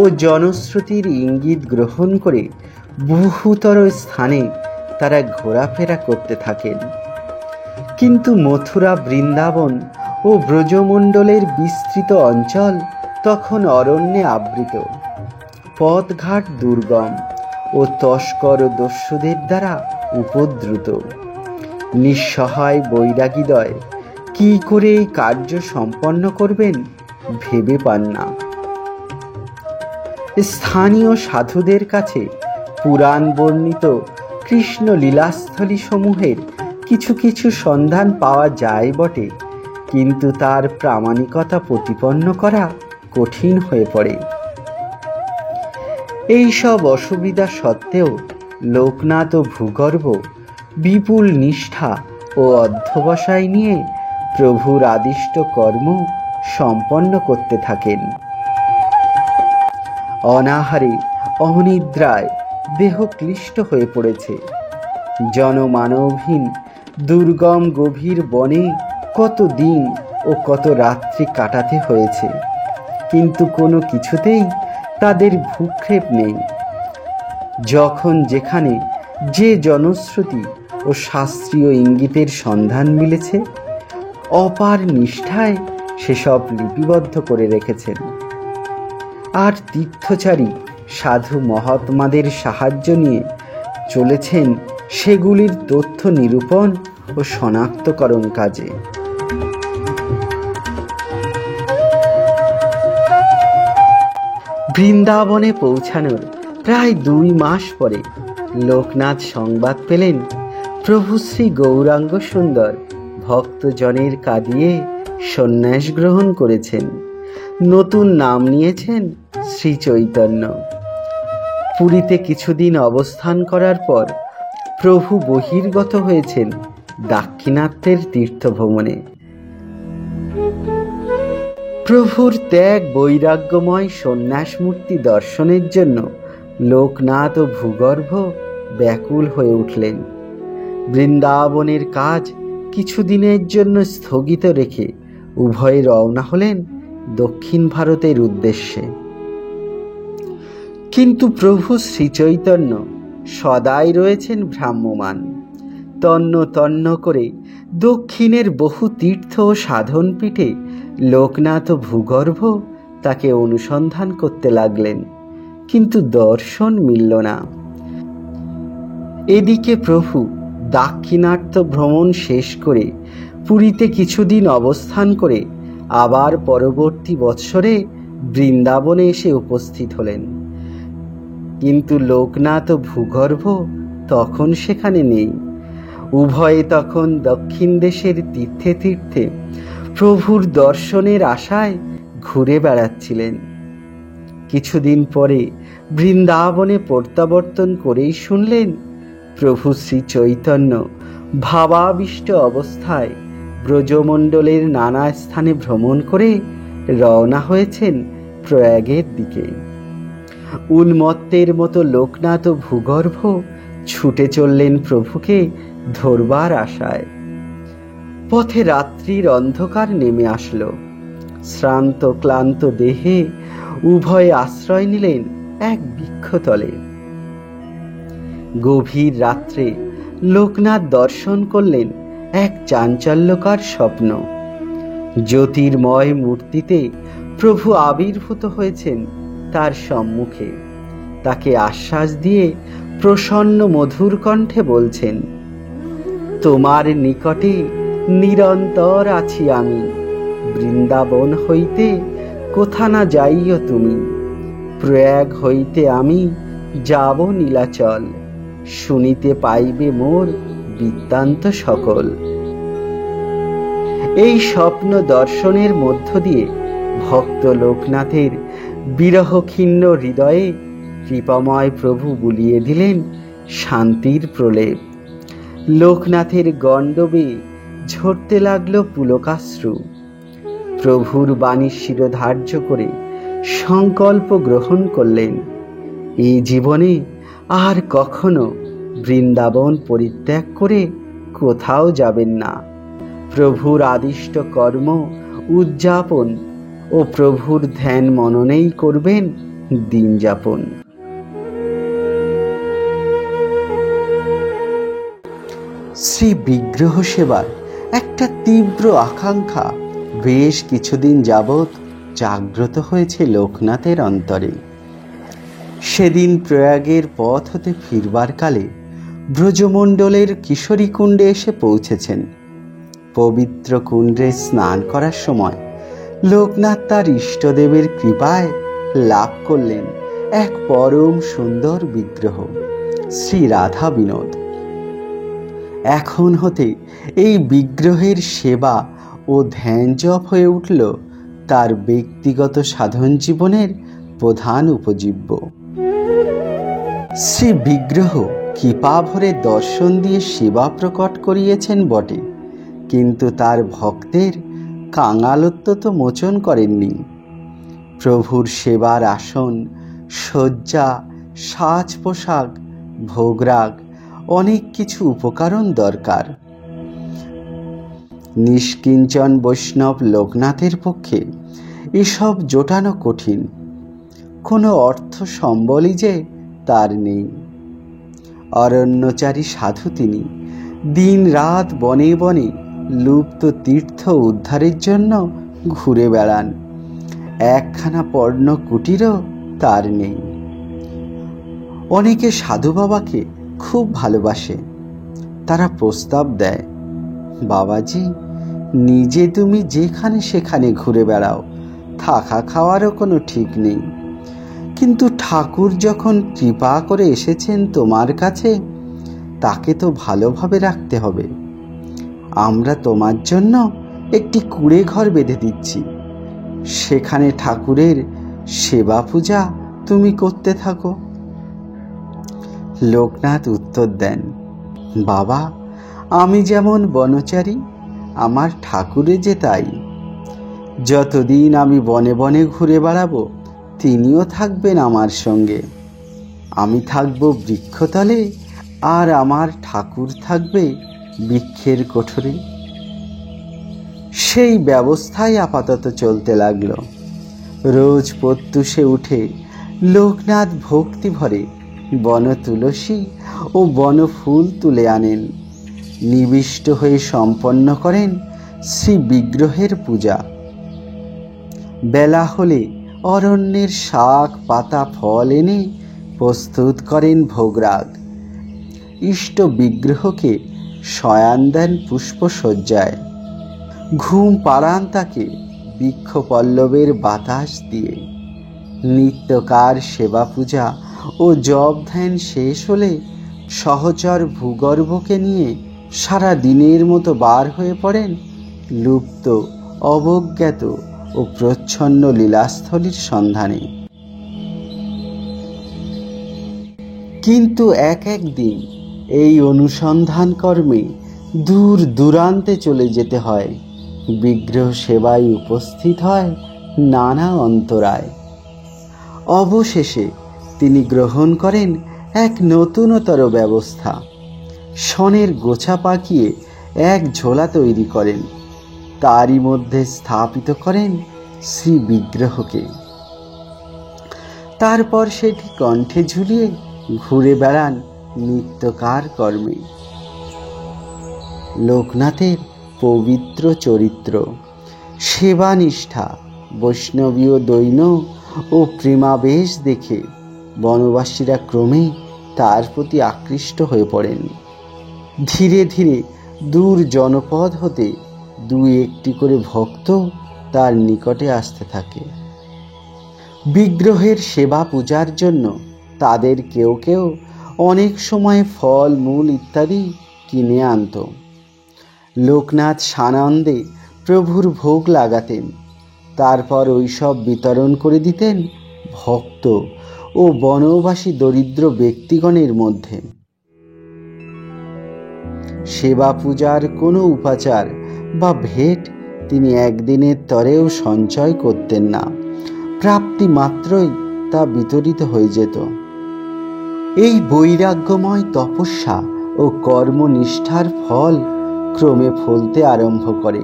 ও জনশ্রুতির ইঙ্গিত গ্রহণ করে বহুতর স্থানে তারা ঘোরাফেরা করতে থাকেন। কিন্তু মথুরা, বৃন্দাবন ও ব্রজমণ্ডলের বিস্তৃত অঞ্চল তখন অরণ্যে আবৃত, পথঘাট দুর্গম ও তস্কর ও দস্যুদের দ্বারা উপদ্রুত। নিঃসহায় বৈরাগীদ্বয় কি করে এই কার্য সম্পন্ন করবেন ভেবে পান না। স্থানীয় সাধুদের কাছে পুরাণ বর্ণিত কৃষ্ণ লীলাস্থলী সমূহের কিছু কিছু সন্ধান পাওয়া যায় বটে, কিন্তু তার প্রামাণিকতা প্রতিপন্ন করা কঠিন হয়ে পড়ে। এই সব অসুবিধা সত্ত্বেও লোকনাথ ও ভূগর্ভ বিপুল নিষ্ঠা ও অধ্যবসায় নিয়ে প্রভুর আদিষ্ট কর্ম সম্পন্ন করতে থাকেন। অনাহারে অনিদ্রায় দেহ ক্লিষ্ট হয়ে পড়েছে। জনমানবহীন দুর্গম গভীর বনে কত দিন ও কত রাত্রি কাটাতে হয়েছে, কিন্তু কোনো কিছুতেই তাদের ভূক্ষেপ নেই। যখন যেখানে যে জনশ্রুতি ও শাস্ত্রীয় ইঙ্গিতের সন্ধান মিলেছে, অপার নিষ্ঠায় সেসব লিপিবদ্ধ করে রেখেছেন। আর তীর্থচারী সাধু মহাত্মাদের সাহায্য নিয়ে চলেছেন সেগুলির তথ্য নিরূপণ ও শনাক্তকরণ কাজে। বৃন্দাবনে পৌঁছানোর প্রায় 2 মাস পরে লোকনাথ সংবাদ পেলেন প্রভু শ্রী গৌরাঙ্গ সুন্দর ভক্তজনের কাঁদিয়ে সন্ন্যাস গ্রহণ করেছেন, নতুন নাম নিয়েছেন শ্রী চৈতন্য। পুরীতে কিছুদিন অবস্থান করার পর প্রভু বহির্গত হয়েছেন দাক্ষিণাত্যের তীর্থভ্রমণে। প্রভুর ত্যাগ বৈরাগ্যময় সন্ন্যাস মূর্তি দর্শনের জন্য লোকনাথ ও ভূগর্ভ ব্যাকুল হয়ে উঠলেন। বৃন্দাবনের কাজ কিছুদিনের জন্য স্থগিত রেখে উভয়ে রওনা হলেন দক্ষিণ ভারতের উদ্দেশ্যে। কিন্তু প্রভু শ্রীচৈতন্য সদাই রয়েছেন ভ্রাম্যমাণ। তন্ন তন্ন করে দক্ষিণের বহু তীর্থ ও সাধন পীঠে লোকনাথ ও ভূগর্ভ তাকে অনুসন্ধান করতে লাগলেন, কিন্তু দর্শন মিলল না। এদিকে প্রভু দাক্ষিণাত্য ভ্রমণ শেষ করে পুরীতে কিছুদিন অবস্থান করে আবার পরবর্তী বৎসরে বৃন্দাবনে এসে উপস্থিত হলেন। কিন্তু লোকনাথ ও ভূগর্ভ তখন সেখানে নেই। উভয়ে তখন দক্ষিণ দেশের তীর্থে তীর্থে প্রভুর দর্শনের আশায় ঘুরে বেড়াচ্ছিলেন। কিছুদিন পরে বৃন্দাবনে প্রত্যাবর্তন করেই শুনলেন প্রভু শ্রী চৈতন্য ভাবাবিষ্ট অবস্থায় ব্রজমণ্ডলের নানা স্থানে ভ্রমণ করে রওনা হয়েছেন প্রয়াগের দিকে। উন্মত্তের মতো লোকনাথ ও ভূগর্ভ ছুটে চললেন প্রভুকে ধরবার আশায়। পথে রাত্রির অন্ধকার নেমে আসলো। শ্রান্ত ক্লান্ত দেহে উভয়ে আশ্রয় নিলেন এক বৃক্ষতলে। গভীর রাত্রে লোকনাথ দর্শন করলেন এক চাঞ্চল্যকর স্বপ্ন। জ্যোতির্ময় মূর্তিতে প্রভু আবির্ভূত হয়েছেন তার সম্মুখে। তাকে আশ্বাস দিয়ে প্রসন্ন মধুর কণ্ঠে বলছেন, তোমার নিকটে নিরন্তর আছি আমি, বৃন্দাবন হইতে কোথা না যাইও তুমি, প্রয়াগ হইতে আমি যাব নীলাচল, শুনিতে পাইবে মোর বৃত্তান্ত সকল। এই স্বপ্ন দর্শনের মধ্য দিয়ে ভক্ত লোকনাথের বিরহক্ষীণ্ণ হৃদয়ে কৃপাময় প্রভু বুলিয়ে দিলেন শান্তির প্রলেপ। লোকনাথের গণ্ডবে ঝরতে লাগলো পুলকাশ্রু। প্রভুর বাণী শিরোধার্য করে সংকল্প গ্রহণ করলেন, এই জীবনে আর কখনো বৃন্দাবন পরিত্যাগ করে কোথাও যাবেন না। প্রভুর আদিষ্ট কর্ম উদযাপন ও প্রভুর ধ্যান মননেই করবেন দিন যাপন। শ্রী বিগ্রহ সেবার একটা তীব্র আকাঙ্ক্ষা বেশ কিছুদিন যাবৎ জাগ্রত হয়েছে লোকনাথের অন্তরে। সেদিন প্রয়াগের পথ হতে ফিরবার কালে ব্রজমণ্ডলের কিশোরী কুণ্ডে এসে পৌঁছেছেন। পবিত্র কুণ্ডে স্নান করার সময় লোকনাথ তার ইষ্টদেবের কৃপায় লাভ করলেন এক পরম সুন্দর বিগ্রহ, শ্রী রাধা বিনোদ। এখন হতে এই বিগ্রহের সেবা ও ধ্যান জপ হয়ে উঠল তার ব্যক্তিগত সাধন জীবনের প্রধান উপজীব্য। শ্রী বিগ্রহ কৃপা ভরে দর্শন দিয়ে সেবা প্রকট করিয়েছেন বটে, কিন্তু তার ভক্তের কাঙালত্ব তো মোচন করেননি। প্রভুর সেবার আসন, শয্যা, সাজ পোশাক, ভোগরাগ, অনেক কিছু উপকরণ দরকার। নিষ্কিঞ্চন বৈষ্ণব লোকনাথের পক্ষে এসব জোটানো কঠিন। কোনো অর্থ সম্বলই যে তার নেই। অরণ্যচারী সাধু তিনি, দিন রাত বনে বনে লুপ্ত তীর্থ উদ্ধারের জন্য ঘুরে বেড়ান। একখানা পর্ণ কুটিরও তার নেই। অনেকে সাধু বাবাকে খুব ভালোবাসে। তারা প্রস্তাব দেয়, বাবাজি, নিজে তুমি যেখানে সেখানে ঘুরে বেড়াও, থাকা খাওয়ারও কোনো ঠিক নেই, কিন্তু ঠাকুর যখন কৃপা করে এসেছেন তোমার কাছে, তাকে তো ভালোভাবে রাখতে হবে। আমরা তোমার জন্য একটি কুঁড়ে ঘর বেঁধে দিচ্ছি, সেখানে ঠাকুরের সেবা পূজা তুমি করতে থাকো। লোকনাথ উত্তর দেন, বাবা, আমি যেমন বনচারী, আমার ঠাকুরে যে তাই। যতদিন আমি বনে বনে ঘুরে বেড়াবো, তিনিও থাকবেন আমার সঙ্গে। আমি থাকব বৃক্ষতলে, আর আমার ঠাকুর থাকবে বৃক্ষের কোঠরে। সেই ব্যবস্থাই আপাতত চলতে লাগল। রোজ প্রত্যুষে উঠে লোকনাথ ভক্তি ভরে বন তুলসী ও বনফুল তুলে আনেন। নিবিষ্ট হয়ে সম্পন্ন করেন শ্রী বিগ্রহের পূজা। বেলা হলে অরণ্যের শাক পাতা ফল এনে প্রস্তুত করেন ভোগরাগ। ইষ্ট বিগ্রহকে শয়ান দেন পুষ্পসজ্জায়। ঘুম পাড়ান তাকে বৃক্ষ পল্লবের বাতাস দিয়ে। নিত্যকার সেবা পূজা ও জপ ধ্যান শেষ হলে সহচর ভূগর্ভকে নিয়ে সারা দিনের মতো বার হয়ে পড়েন লুপ্ত, অবজ্ঞাত ও প্রচ্ছন্ন লীলাস্থলীর সন্ধানে। কিন্তু এক এক দিন এই অনুসন্ধান কর্মে দূর দূরান্তে চলে যেতে হয়। বিগ্রহ সেবায় উপস্থিত হয় নানা অন্তরায়। অবশেষে তিনি গ্রহণ করেন এক নতুনতর ব্যবস্থা। শনের গোছা পাকিয়ে এক ঝোলা তৈরি করেন, তারই মধ্যে স্থাপিত করেন শ্রী বিগ্রহকে। তারপর সেটি কণ্ঠে ঝুলিয়ে ঘুরে বেড়ান নিত্যকার কর্মে। লোকনাথের পবিত্র চরিত্র, সেবানিষ্ঠা, বৈষ্ণবীয় দৈন্য ও প্রেমাবেশ দেখে বনবাসীরা ক্রমে তার প্রতি আকৃষ্ট হয়ে পড়েন। ধীরে ধীরে দূর জনপদ হতে দুই একটি করে ভক্ত তার নিকটে আসতে থাকে। বিগ্রহের সেবা পূজার জন্য তাদের কেউ কেউ অনেক সময় ফল মূল ইত্যাদি কিনে আনত। লোকনাথ সানন্দে প্রভুর ভোগ লাগাতেন, তারপর ওইসব বিতরণ করে দিতেন ভক্ত ও বনবাসী দরিদ্র ব্যক্তিগণের মধ্যে। সেবা পূজার কোনো উপাচার বা ভেট তিনি একদিনের তরেও সঞ্চয় করতেন না। প্রাপ্তি মাত্রই তা বিতরিত হয়ে যেত। এই বৈরাগ্যময় তপস্যা ও কর্মনিষ্ঠার ফল ক্রমে ফলতে আরম্ভ করে।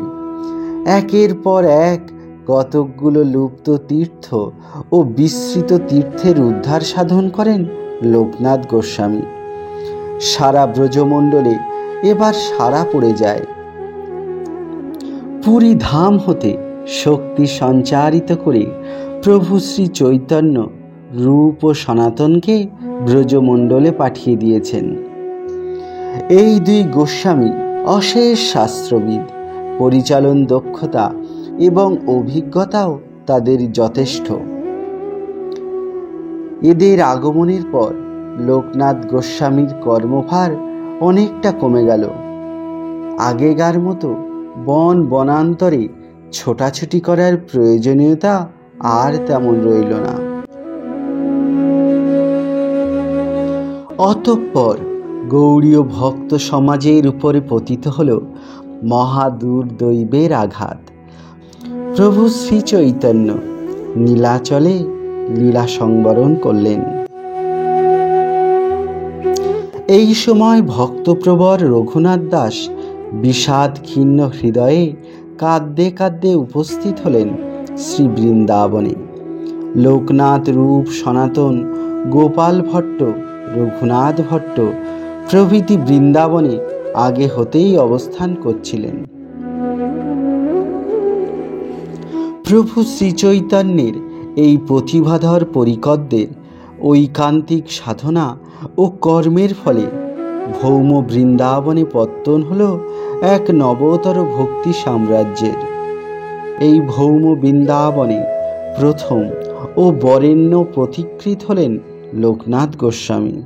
একের পর এক কতকগুলো লুপ্ত তীর্থ ও বিস্মৃত তীর্থের উদ্ধার সাধন করেন লোকনাথ গোস্বামী। সারা ব্রজমণ্ডলে এবার সাড়া পড়ে যায়। পুরী ধাম হতে শক্তি সঞ্চারিত করে প্রভু শ্রী চৈতন্য রূপ ও সনাতনকে ব্রজমণ্ডলে পাঠিয়ে দিয়েছেন। এই দুই গোস্বামী অশেষ শাস্ত্রবিদ, পরিচালন দক্ষতা এবং অভিজ্ঞতাও তাদের যথেষ্ট। এদের আগমনের পর লোকনাথ গোস্বামীর কর্মভার অনেকটা কমে গেল। আগেকার মতো বন বনান্তরে ছোটাছুটি করার প্রয়োজনীয়তা আর তেমন রইল না। অতঃপর গৌড়ীয় ভক্ত সমাজের উপরে পতিত হল মহাদুর্দৈবের আঘাত। প্রভু শ্রী চৈতন্য নীলাচলে লীলা সংবরণ করলেন। এই সময় ভক্তপ্রবর রঘুনাথ দাস বিষাদ ক্ষীণ হৃদয়ে কাঁদতে কাঁদতে উপস্থিত হলেন শ্রী বৃন্দাবনে। লোকনাথ রূপ সনাতন, গোপাল ভট্ট, রঘুনাথ ভট্ট প্রভৃতি বৃন্দাবনে আগে হতেই অবস্থান করছিলেন। প্রভু শ্রীচৈতন্যের এই প্রতিভাধর পরিকরদের ঐকান্তিক সাধনা ও কর্মের ফলে ভৌম বৃন্দাবনে পত্তন হল এক নবতর ভক্তি সাম্রাজ্যের। এই ভৌম বৃন্দাবনে প্রথম ও বরেণ্য পথিকৃৎ হলেন লোকনাথ গোস্বামী।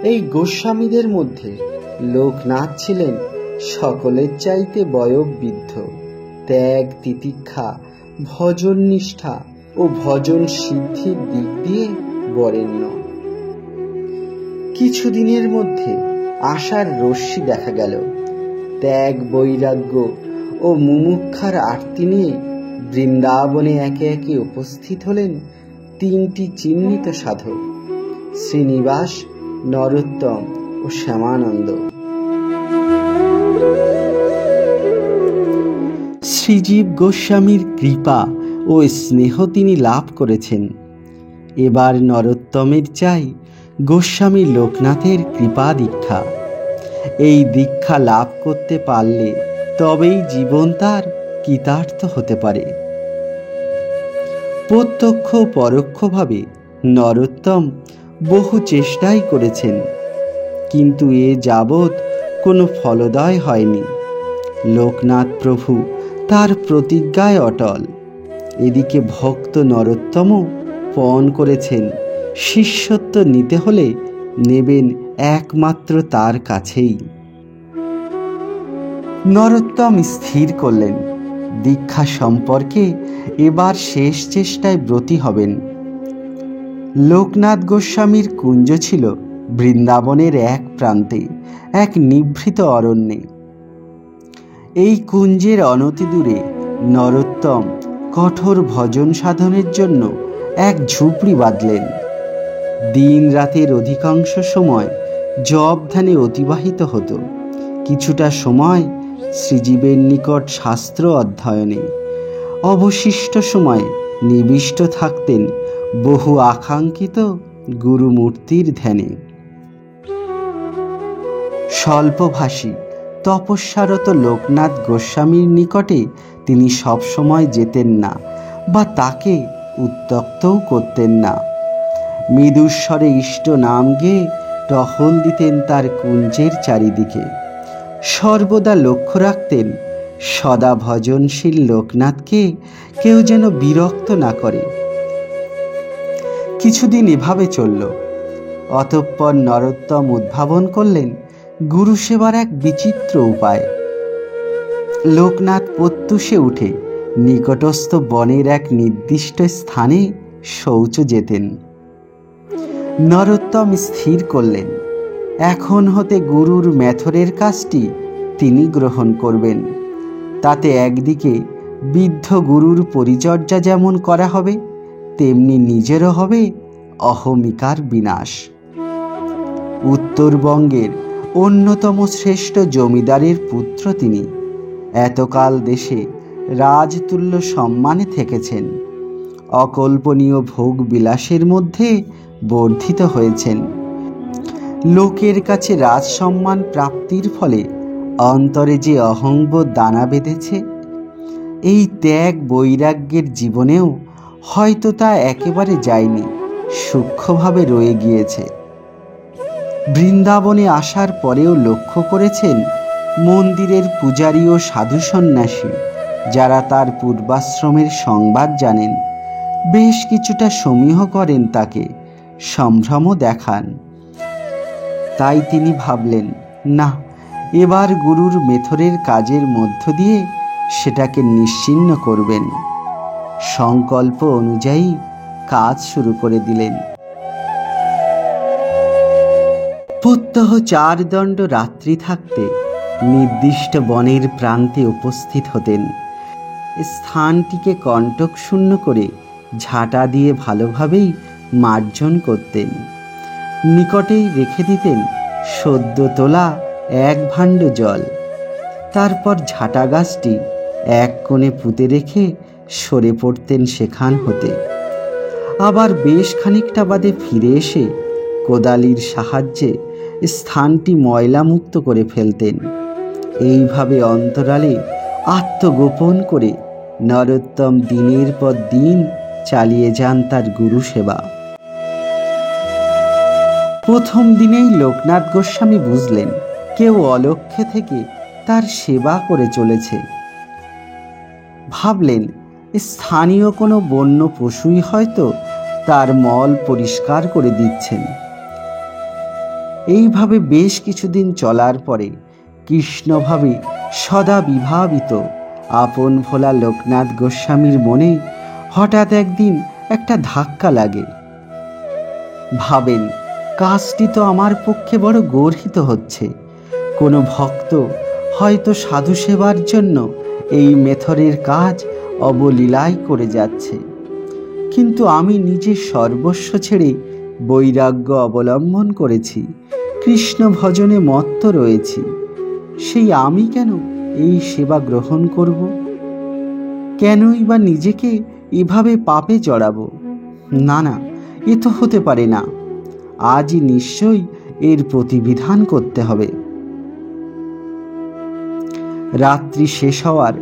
এই গোস্বামীদের মধ্যে লোকনাথ ছিলেন সকলের চাইতে বয়োবৃদ্ধ, ত্যাগ তিতিক্ষা, ভজন নিষ্ঠা ও ভজন সিদ্ধির দিক দিয়ে বরেণ্য। কিছুদিনের মধ্যে আশার রশ্মি দেখা গেল। ত্যাগ বৈরাগ্য ও মুমুক্ষার আরতি নিয়ে বৃন্দাবনে একে একে উপস্থিত হলেন তিনটি চিহ্নিত সাধক, শ্রীনিবাস, নরোত্তম ও শ্যামানন্দ। শ্রীজীব গোস্বামীর কৃপা ও স্নেহ তিনি লাভ করেছেন। এবার নরোত্তমের চাই গোস্বামী লোকনাথের কৃপা দীক্ষা। এই দীক্ষা লাভ করতে পারলে তবেই জীবন তার কৃতার্থ হতে পারে। প্রত্যক্ষ পরোক্ষভাবে নরোত্তম বহু চেষ্টাই করেছেন, কিন্তু এ যাবৎ কোনো ফলদায় হয়নি। লোকনাথ প্রভু তার প্রতিজ্ঞায় অটল। এদিকে ভক্ত নরোত্তমও পণ করেছেন শিষ্যত্ব নিতে হলে নেবেন একমাত্র তার কাছেই। নরোত্তম স্থির করলেন দীক্ষা সম্পর্কে এবার শেষ চেষ্টায় ব্রতী হবেন। লোকনাথ গোস্বামীর কুঞ্জ ছিল বৃন্দাবনের এক প্রান্তে, এক নিভৃত অরণ্যে। এই কুঞ্জের অনতি দূরে নরোত্তম কঠোর ভজন সাধনের জন্য এক ঝুপড়ি বাঁধলেন। দিন রাতের অধিকাংশ সময় জপ ধ্যানে অতিবাহিত হতো, কিছুটা সময় শ্রীজীবের নিকট শাস্ত্র অধ্যয়নে, অবশিষ্ট সময় নিবিষ্ট থাকতেন বহু আকাঙ্ক্ষিত গুরুমূর্তির ধ্যানে। স্বল্পভাষী তপস্যারত লোকনাথ গোস্বামীর নিকটে তিনি সবসময় যেতেন না বা তাকে উত্ত্যক্তও করতেন না। মৃদুস্বরে ইষ্ট নাম গেয়ে টহল দিতেন তার কুঞ্জের চারিদিকে। সর্বদা লক্ষ্য রাখতেন সদা ভজনশীল লোকনাথকে কেউ যেন বিরক্ত না করে। কিছুদিন এভাবে চলল। অতঃপর নরোত্তম উদ্ভাবন করলেন গুরু সেবার এক বিচিত্র উপায়। লোকনাথ প্রত্যুষে উঠে নিকটস্থ বনের এক নির্দিষ্ট স্থানে শৌচ যেতেন। নরোত্তম স্থির করলেন এখন হতে গুরুর মেথরের কাজটি তিনি গ্রহণ করবেন। তাতে একদিকে বৃদ্ধ গুরুর পরিচর্যা যেমন করা হবে, তেমনি নিজেরও হবে অহমিকার বিনাশ। উত্তরবঙ্গের অন্যতম শ্রেষ্ঠ জমিদারের পুত্র তিনি। এতকাল দেশে রাজতুল্য সম্মানে থেকেছেন, অকল্পনীয় ভোগ বিলাসের মধ্যে বর্ধিত হয়েছেন। লোকের কাছে রাজসম্মান প্রাপ্তির ফলে অন্তরে যে অহংবোধ দানা বেঁধেছে, এই ত্যাগ বৈরাগ্যের জীবনেও হয়তো তা একেবারে যায়নি, সূক্ষ্মভাবে রয়ে গিয়েছে। বৃন্দাবনে আসার পরেও লক্ষ্য করেছেন মন্দিরের পূজারী ও সাধু সন্ন্যাসী যারা তার পূর্বাশ্রমের সংবাদ জানেন, বেশ কিছুটা সমীহ করেন, তাকে সম্ভ্রমও দেখান। তাই তিনি ভাবলেন, না, এবার গুরুর মেথরের কাজের মধ্য দিয়ে সেটাকে নিশ্চিহ্ন করবেন। সংকল্প অনুযায়ী কাজ শুরু করে দিলেন। প্রত্যহ 4 দণ্ড রাত্রি থাকতে নির্দিষ্ট বনের প্রান্তে উপস্থিত হতেন। স্থানটিকে কণ্টক শূন্য করে ঝাঁটা দিয়ে ভালোভাবেই মার্জন করতেন। নিকটেই রেখে দিতেন সদ্য তোলা 1 ভাণ্ড জল। তারপর ঝাঁটা গাছটি এক কোণে পুঁতে রেখে সরে পড়তেন সেখান হতে। আবার বেশ খানিকটা বাদে ফিরে এসে কোদালির সাহায্যে স্থানটি ময়লামুক্ত করে ফেলতেন। এইভাবে অন্তরালে আত্মগোপন করে নরোত্তম দিনের পর দিন চালিয়ে যান তার গুরু সেবা। প্রথম দিনেই লোকনাথ গোস্বামী বুঝলেন কেউ অলক্ষ্যে থেকে তার সেবা করে চলেছে। ভাবলেন স্থানীয় কোনো বন্য পশুই হয়তো তার মল পরিষ্কার করে দিচ্ছেন। এইভাবে বেশ কিছুদিন চলার পরে কৃষ্ণভাবে সদা বিভাবিত আপন ভোলা লোকনাথ গোস্বামীর মনে হঠাৎ একদিন একটা ধাক্কা লাগে। ভাবেন, কাজটি তো আমার পক্ষে বড় গর্হিত হচ্ছে। কোনো ভক্ত হয়তো সাধু সেবার জন্য এই মেথরের কাজ অবলীলায় করে যাচ্ছে, কিন্তু আমি নিজে সর্বস্ব ছেড়ে বৈরাগ্য অবলম্বন করেছি, কৃষ্ণ ভজনে মত্ত রয়েছি। সেই আমি কেন এই সেবা গ্রহণ করব? কেনই বা নিজেকে এভাবে পাপে জড়াবো? না না, এ তো হতে পারে না। আজই নিশ্চয়ই এর প্রতিবিধান করতে হবে। রাত্রি শেষ হওয়ার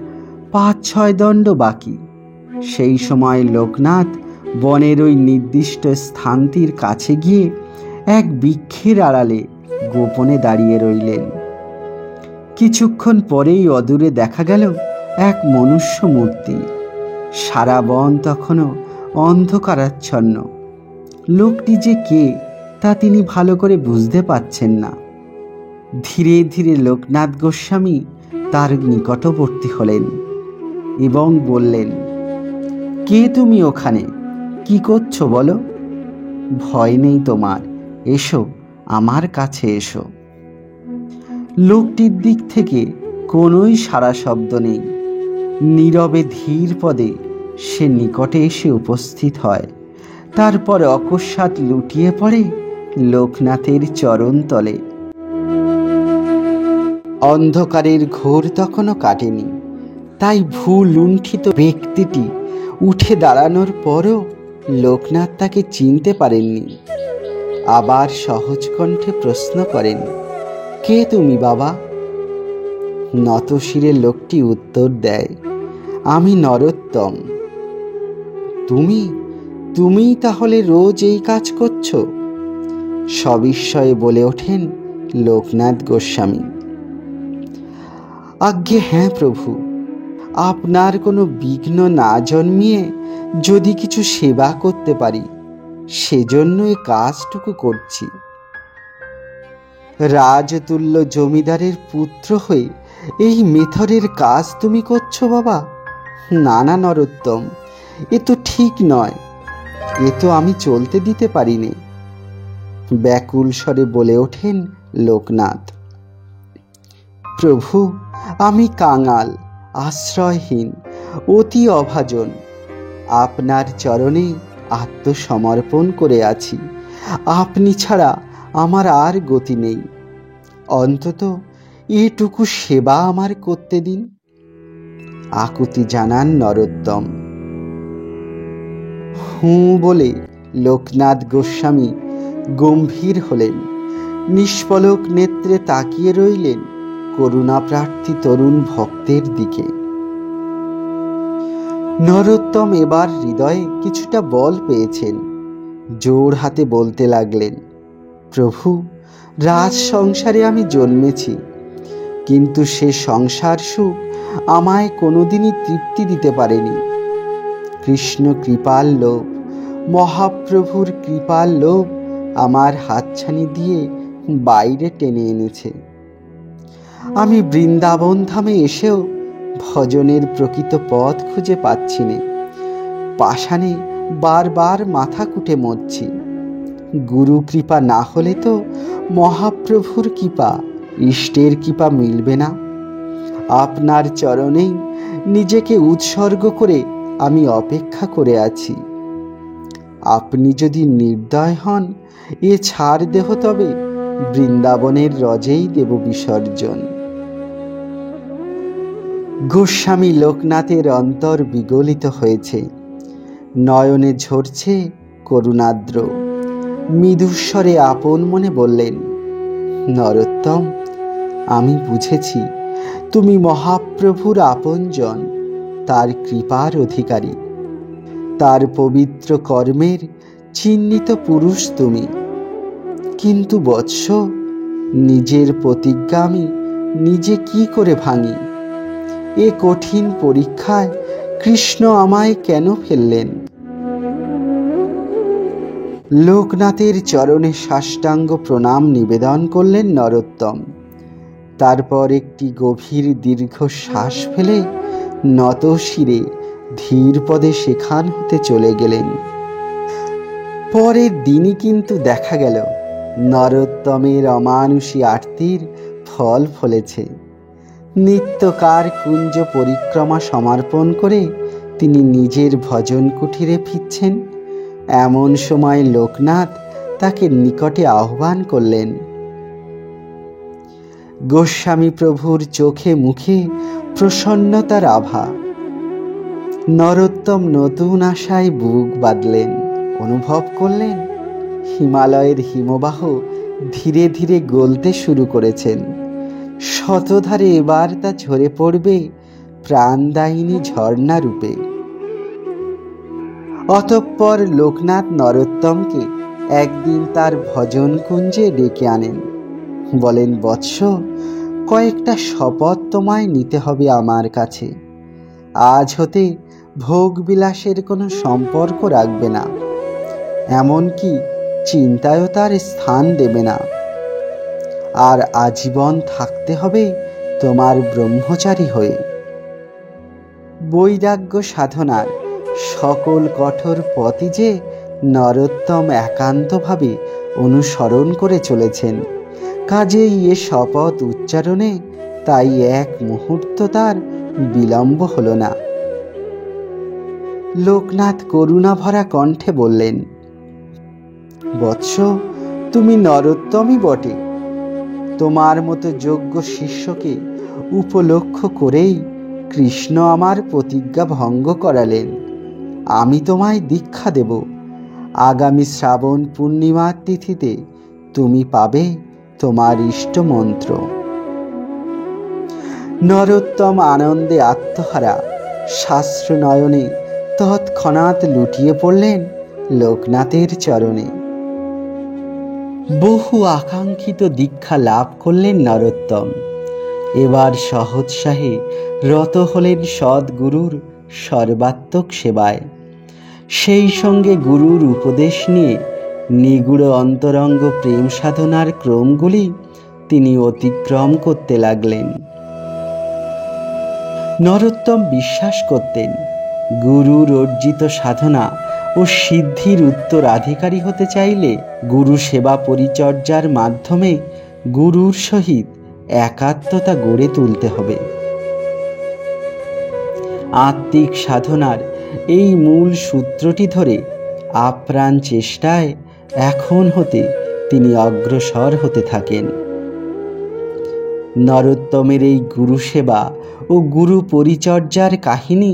5-6 দণ্ড বাকি। সেই সময় লোকনাথ বনের ওই নির্দিষ্ট স্থানটির কাছে গিয়ে এক বৃক্ষের আড়ালে গোপনে দাঁড়িয়ে রইলেন। কিছুক্ষণ পরেই অদূরে দেখা গেল এক মনুষ্য মূর্তি। সারা বন তখনও অন্ধকারাচ্ছন্ন। লোকটি যে কে তা তিনি ভালো করে বুঝতে পারছেন না। ধীরে ধীরে লোকনাথ গোস্বামী তার নিকটবর্তী হলেন এবং বললেন, কে তুমি ওখানে? কি করছো বলো? ভয় নেই তোমার, এসো, আমার কাছে এসো। লোকটির দিক থেকে কোনোই সাড়া শব্দ নেই। নীরবে ধীর পদে সে নিকটে এসে উপস্থিত হয়। তারপর অকস্মাৎ লুটিয়ে পড়ে লোকনাথের চরণ তলে। অন্ধকারের ঘোর তখনও কাটেনি, তাই ভূলুণ্ঠিত ব্যক্তিটি উঠে দাঁড়ানোর পরও লোকনাথ তাকে চিনতে পারেননি। আবার সহজ কণ্ঠে প্রশ্ন করেন, কে তুমি বাবা? নতশিরে লোকটি উত্তর দেয়, আমি নরোত্তম। তুমিই তাহলে রোজ এই কাজ করছো? সবিস্ময়ে বলে ওঠেন লোকনাথ গোস্বামী। আজ্ঞে হ্যাঁ প্রভু, আপনার কোনো বিঘ্ন না জন্মিয়ে যদি কিছু সেবা করতে পারি, সেজন্য এই কাজটুকু করছি। রাজতুল্য জমিদারের পুত্র হয়ে এই মেথরের কাজ তুমি করছো বাবা? না না নরোত্তম, এ তো ঠিক নয়, এ তো আমি চলতে দিতে পারিনি। ব্যাকুল স্বরে বলে ওঠেন লোকনাথ। প্রভু, আমি কাঙাল, আশ্রয়হীন, অতি অভাজন। আপনার চরণে আত্মসমর্পণ করে আছি। আপনি ছাড়া আমার আর গতি নেই। অন্তত এটুকু সেবা আমার করতে দিন, আকুতি জানান নরোত্তম। হুঁ বলে লোকনাথ গোস্বামী গম্ভীর হলেন, নিষ্পলক নেত্রে তাকিয়ে রইলেন করুণাপ্রার্থী তরুণ ভক্তের দিকে। নরোত্তম এবার হৃদয়ে কিছুটা বল পেয়েছেন, জোর হাতে বলতে লাগলেন, প্রভু, রাজ সংসারে আমি জন্মেছি, কিন্তু সে সংসার সুখ আমায় কোনোদিনই তৃপ্তি দিতে পারেনি। কৃষ্ণ কৃপার লোভ, মহাপ্রভুর কৃপার লোভ আমার হাতছানি দিয়ে বাইরে টেনে এনেছে। আমি বৃন্দাবন ধামে এসেও ভজনের প্রকৃত পথ খুঁজে পাচ্ছি না। পাষাণে বারবার মাথা কুটে মরছি। গুরু কৃপা না হলে তো মহাপ্রভুর কৃপা, ইষ্টের কৃপা মিলবে না। আপনার চরণেই নিজেকে উৎসর্গ করে আমি অপেক্ষা করে আছি। আপনি যদি নির্দয় হন, এ ছাড় দেহ তবে বৃন্দাবনের রজেই দেব বিসর্জন। গোস্বামী লোকনাথের অন্তর বিগলিত হয়েছে, নয়নে ঝরছে করুণাদ্র। মৃদুস্বরে আপন মনে বললেন, নরোত্তম, আমি বুঝেছি তুমি মহাপ্রভুর আপনজন, তার কৃপার অধিকারী, তার পবিত্র কর্মের চিহ্নিত পুরুষ তুমি। কিন্তু বৎস, নিজের প্রতিজ্ঞা আমি নিজে কি করে ভাঙি? এ কঠিন পরীক্ষায় কৃষ্ণ আমায় কেন ফেললেন? লোকনাথের চরণে সাষ্টাঙ্গ প্রণাম নিবেদন করলেন নরোত্তম। তারপর একটি গভীর দীর্ঘ শ্বাস ফেলে নত শিরে ধীর পদে সেখান হতে চলে গেলেন। পরের দিনই কিন্তু দেখা গেল নরোত্তমের অমানুষী আরতির ফল ফলেছে। নিত্যকার কুঞ্জ পরিক্রমা সমর্পণ করে তিনি নিজের ভজন কুঠিরে ফিরছেন। এমন সময় লোকনাথ তাকে নিকটে আহ্বান করলেন। গোস্বামী প্রভুর চোখে মুখে প্রসন্নতার আভা। নরোত্তম নতুন আশায় বুক বাঁধলেন, অনুভব করলেন হিমালয়ের হিমবাহ ধীরে ধীরে গলতে শুরু করেছেন। শতধারে এবার তা ঝরে পড়বে প্রাণদায়িনী ঝর্ণা রূপে। অতঃপর লোকনাথ নরোত্তমকে একদিন তার ভজন কুঞ্জে ডেকে আনেন। বলেন, বৎস, কয়েকটা শপথ তোমায় নিতে হবে আমার কাছে। আজ হতে ভোগ বিলাসের কোনো সম্পর্ক রাখবে না, এমনকি চিন্তায়ও তার স্থান দেবে না। আর আজীবন থাকতে হবে তোমার ব্রহ্মচারী হয়ে। বৈরাগ্য সাধনার সকল কঠোর পথই যে নরোত্তম একান্তভাবে অনুসরণ করে চলেছেন, কাজেই এ শপথ উচ্চারণে তাই এক মুহূর্ত তার বিলম্ব হল না। লোকনাথ করুণা ভরা কণ্ঠে বললেন, বৎস, তুমি নরোত্তমই বটে। তোমার মতো যোগ্য শিষ্যকে উপলক্ষ করেই কৃষ্ণ আমার প্রতিজ্ঞা ভঙ্গ করালেন। আমি তোমায় দীক্ষা দেব। আগামী শ্রাবণ পূর্ণিমার তিথিতে তুমি পাবে তোমার ইষ্ট মন্ত্র। নরোত্তম আনন্দে আত্মহারা, শাস্ত্রনয়নে তৎক্ষণাৎ লুটিয়ে পড়লেন লোকনাথের চরণে। বহু আকাঙ্ক্ষিত দীক্ষা লাভ করলেন নরোত্তম। এবার সহোৎসাহে রত হলেন সদ্গুরুর সর্বাত্মক সেবায়। সেই সঙ্গে গুরুর উপদেশ নিয়ে নিগুড় অন্তরঙ্গ প্রেম সাধনার ক্রমগুলি তিনি অতিক্রম করতে লাগলেন। নরোত্তম বিশ্বাস করতেন, গুরুর অর্জিত সাধনা ও সিদ্ধির উত্তরাধিকারী হতে চাইলে গুরু সেবা পরিচর্যার মাধ্যমে গুরুর সহিত একাত্মতা গড়ে তুলতে হবে। আত্মিক সাধনার এই মূল সূত্রটি ধরে আপ্রাণ চেষ্টায় এখন হতে তিনি অগ্রসর হতে থাকেন। নরোত্তমের এই গুরু সেবা ও গুরু পরিচর্যার কাহিনী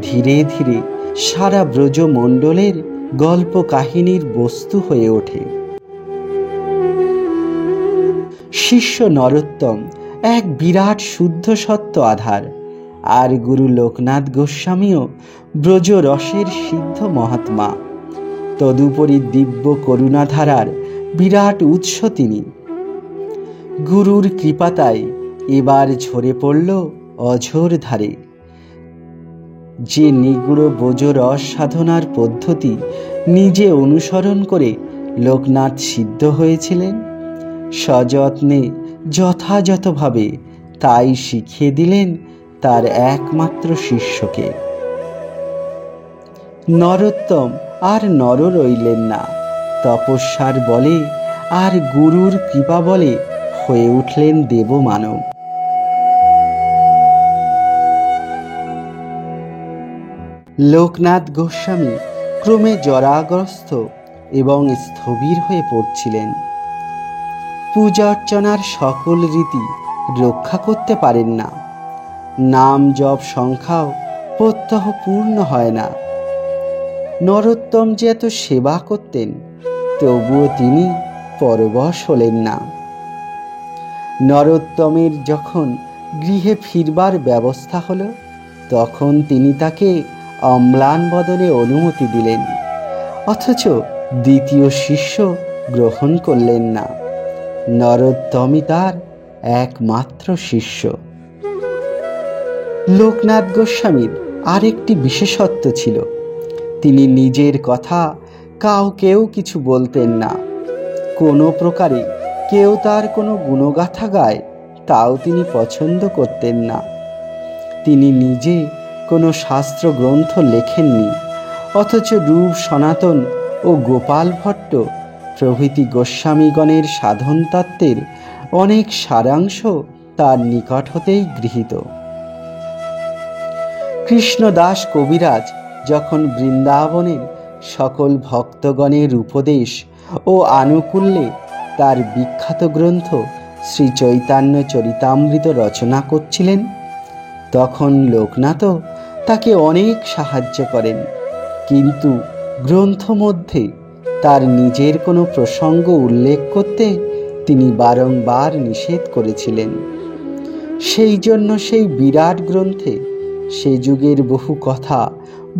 ধীরে ধীরে সারা ব্রজমণ্ডলের গল্প কাহিনীর বস্তু হয়ে ওঠে। শিষ্য নরোত্তম এক বিরাট শুদ্ধ সত্য আধার, আর গুরু লোকনাথ গোস্বামীও ব্রজ রসের সিদ্ধ মহাত্মা। তদুপরি দিব্য করুণাধারার বিরাট উৎস তিনি। গুরুর কৃপাতায় এবার ঝরে পড়ল অঝোর ধারে। যে নিগুড় ব্রজ রস সাধনার পদ্ধতি নিজে অনুসরণ করে লোকনাথ সিদ্ধ হয়েছিলেন, সযত্নে যথাযথভাবে তাই শিখিয়ে দিলেন তার একমাত্র শিষ্যকে। নরোত্তম আর নর রইলেন না, তপস্যার বলে আর গুরুর কৃপা বলে হয়ে উঠলেন দেবমানব। লোকনাথ গোস্বামী ক্রমে জরাগ্রস্ত এবং স্থবির হয়ে পড়ছিলেন। পূজা অর্চনার সকল রীতি রক্ষা করতে পারেন না, নাম জপ সংখ্যাও প্রত্যহ পূর্ণ হয় না। নরোত্তম যে এত সেবা করতেন, তবুও তিনি পরবশ হলেন না। নরোত্তমের যখন গৃহে ফিরবার ব্যবস্থা হলো, তখন তিনি তাকে অম্লান বদনে অনুমতি দিলেন, অথচ দ্বিতীয় শিষ্য গ্রহণ করলেন না। নরোত্তমই তার একমাত্র শিষ্য। লোকনাথ গোস্বামীর আরেকটি বিশেষত্ব ছিল, তিনি নিজের কথা কাউকেও কিছু বলতেন না। কোনো প্রকারে কেউ তার কোনো গুণগাথা গায়, তাও তিনি পছন্দ করতেন না। তিনি নিজে কোনো শাস্ত্র গ্রন্থ লেখেননি, অথচ রূপ সনাতন ও গোপাল ভট্ট প্রভৃতি গোস্বামীগণের সাধন তত্ত্বের অনেক সারাংশ তার নিকট হতেই গৃহীত। কৃষ্ণদাস কবিরাজ যখন বৃন্দাবনের সকল ভক্তগণের উপদেশ ও আনুকূল্যে তার বিখ্যাত গ্রন্থ শ্রী চৈতন্য চরিতামৃত রচনা করছিলেন, তখন লোকনাথও তাকে অনেক সাহায্য করেন, কিন্তু গ্রন্থ মধ্যে তার নিজের কোনো প্রসঙ্গ উল্লেখ করতে তিনি বারংবার নিষেধ করেছিলেন। সেই জন্য সেই বিরাট গ্রন্থে সে যুগের বহু কথা,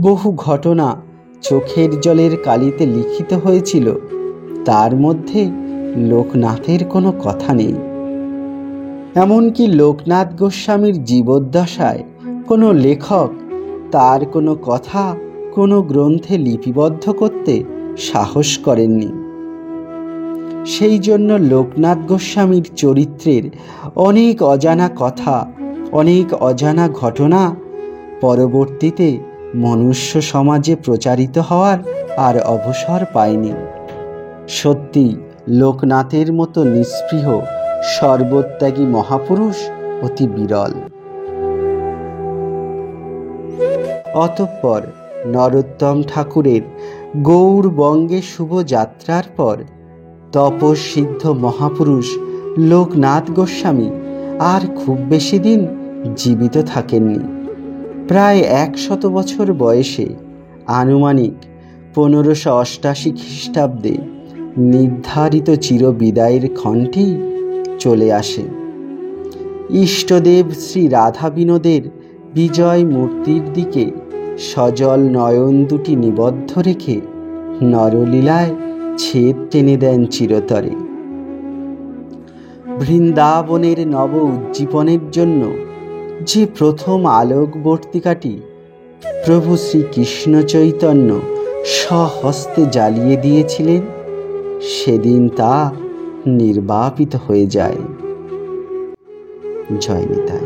বহু ঘটনা চোখের জলের কালিতে লিখিত হয়েছিল, তার মধ্যে লোকনাথের কোনো কথা নেই। এমনকি লোকনাথ গোস্বামীর জীবদ্দশায় কোনো লেখক তার কোনো কথা কোনো গ্রন্থে লিপিবদ্ধ করতে সাহস করেননি। সেই জন্য লোকনাথ গোস্বামীর চরিত্রের অনেক অজানা কথা, অনেক অজানা ঘটনা পরবর্তীতে মনুষ্য সমাজে প্রচারিত হওয়ার আর অবসর পায়নি। সত্যি লোকনাথের মতো নিস্পৃহ সর্বত্যাগী মহাপুরুষ অতি বিরল। অতঃপর নরোত্তম ঠাকুরের গৌড়বঙ্গে শুভ যাত্রার পর তপস্বিদ্ধ মহাপুরুষ লোকনাথ গোস্বামী আর খুব বেশি দিন জীবিত থাকেননি। প্রায় 100 বছর বয়সে আনুমানিক 1588 খ্রিস্টাব্দে নির্ধারিত চিরবিদায়ের ক্ষণটি চলে আসে। ইষ্টদেব শ্রী রাধা বিনোদের বিজয় মূর্তির দিকে সজল নয়ন দুটি নিবদ্ধ রেখে নরলীলায় ছেদ টেনে দেন চিরতরে। বৃন্দাবনের নব উজ্জীবনের জন্য যে প্রথম আলোকবর্তিকাটি প্রভু শ্রীকৃষ্ণ চৈতন্য স্বহস্তে জ্বালিয়ে দিয়েছিলেন, সেদিন তা নির্বাপিত হয়ে যায়। জয় নিতাই।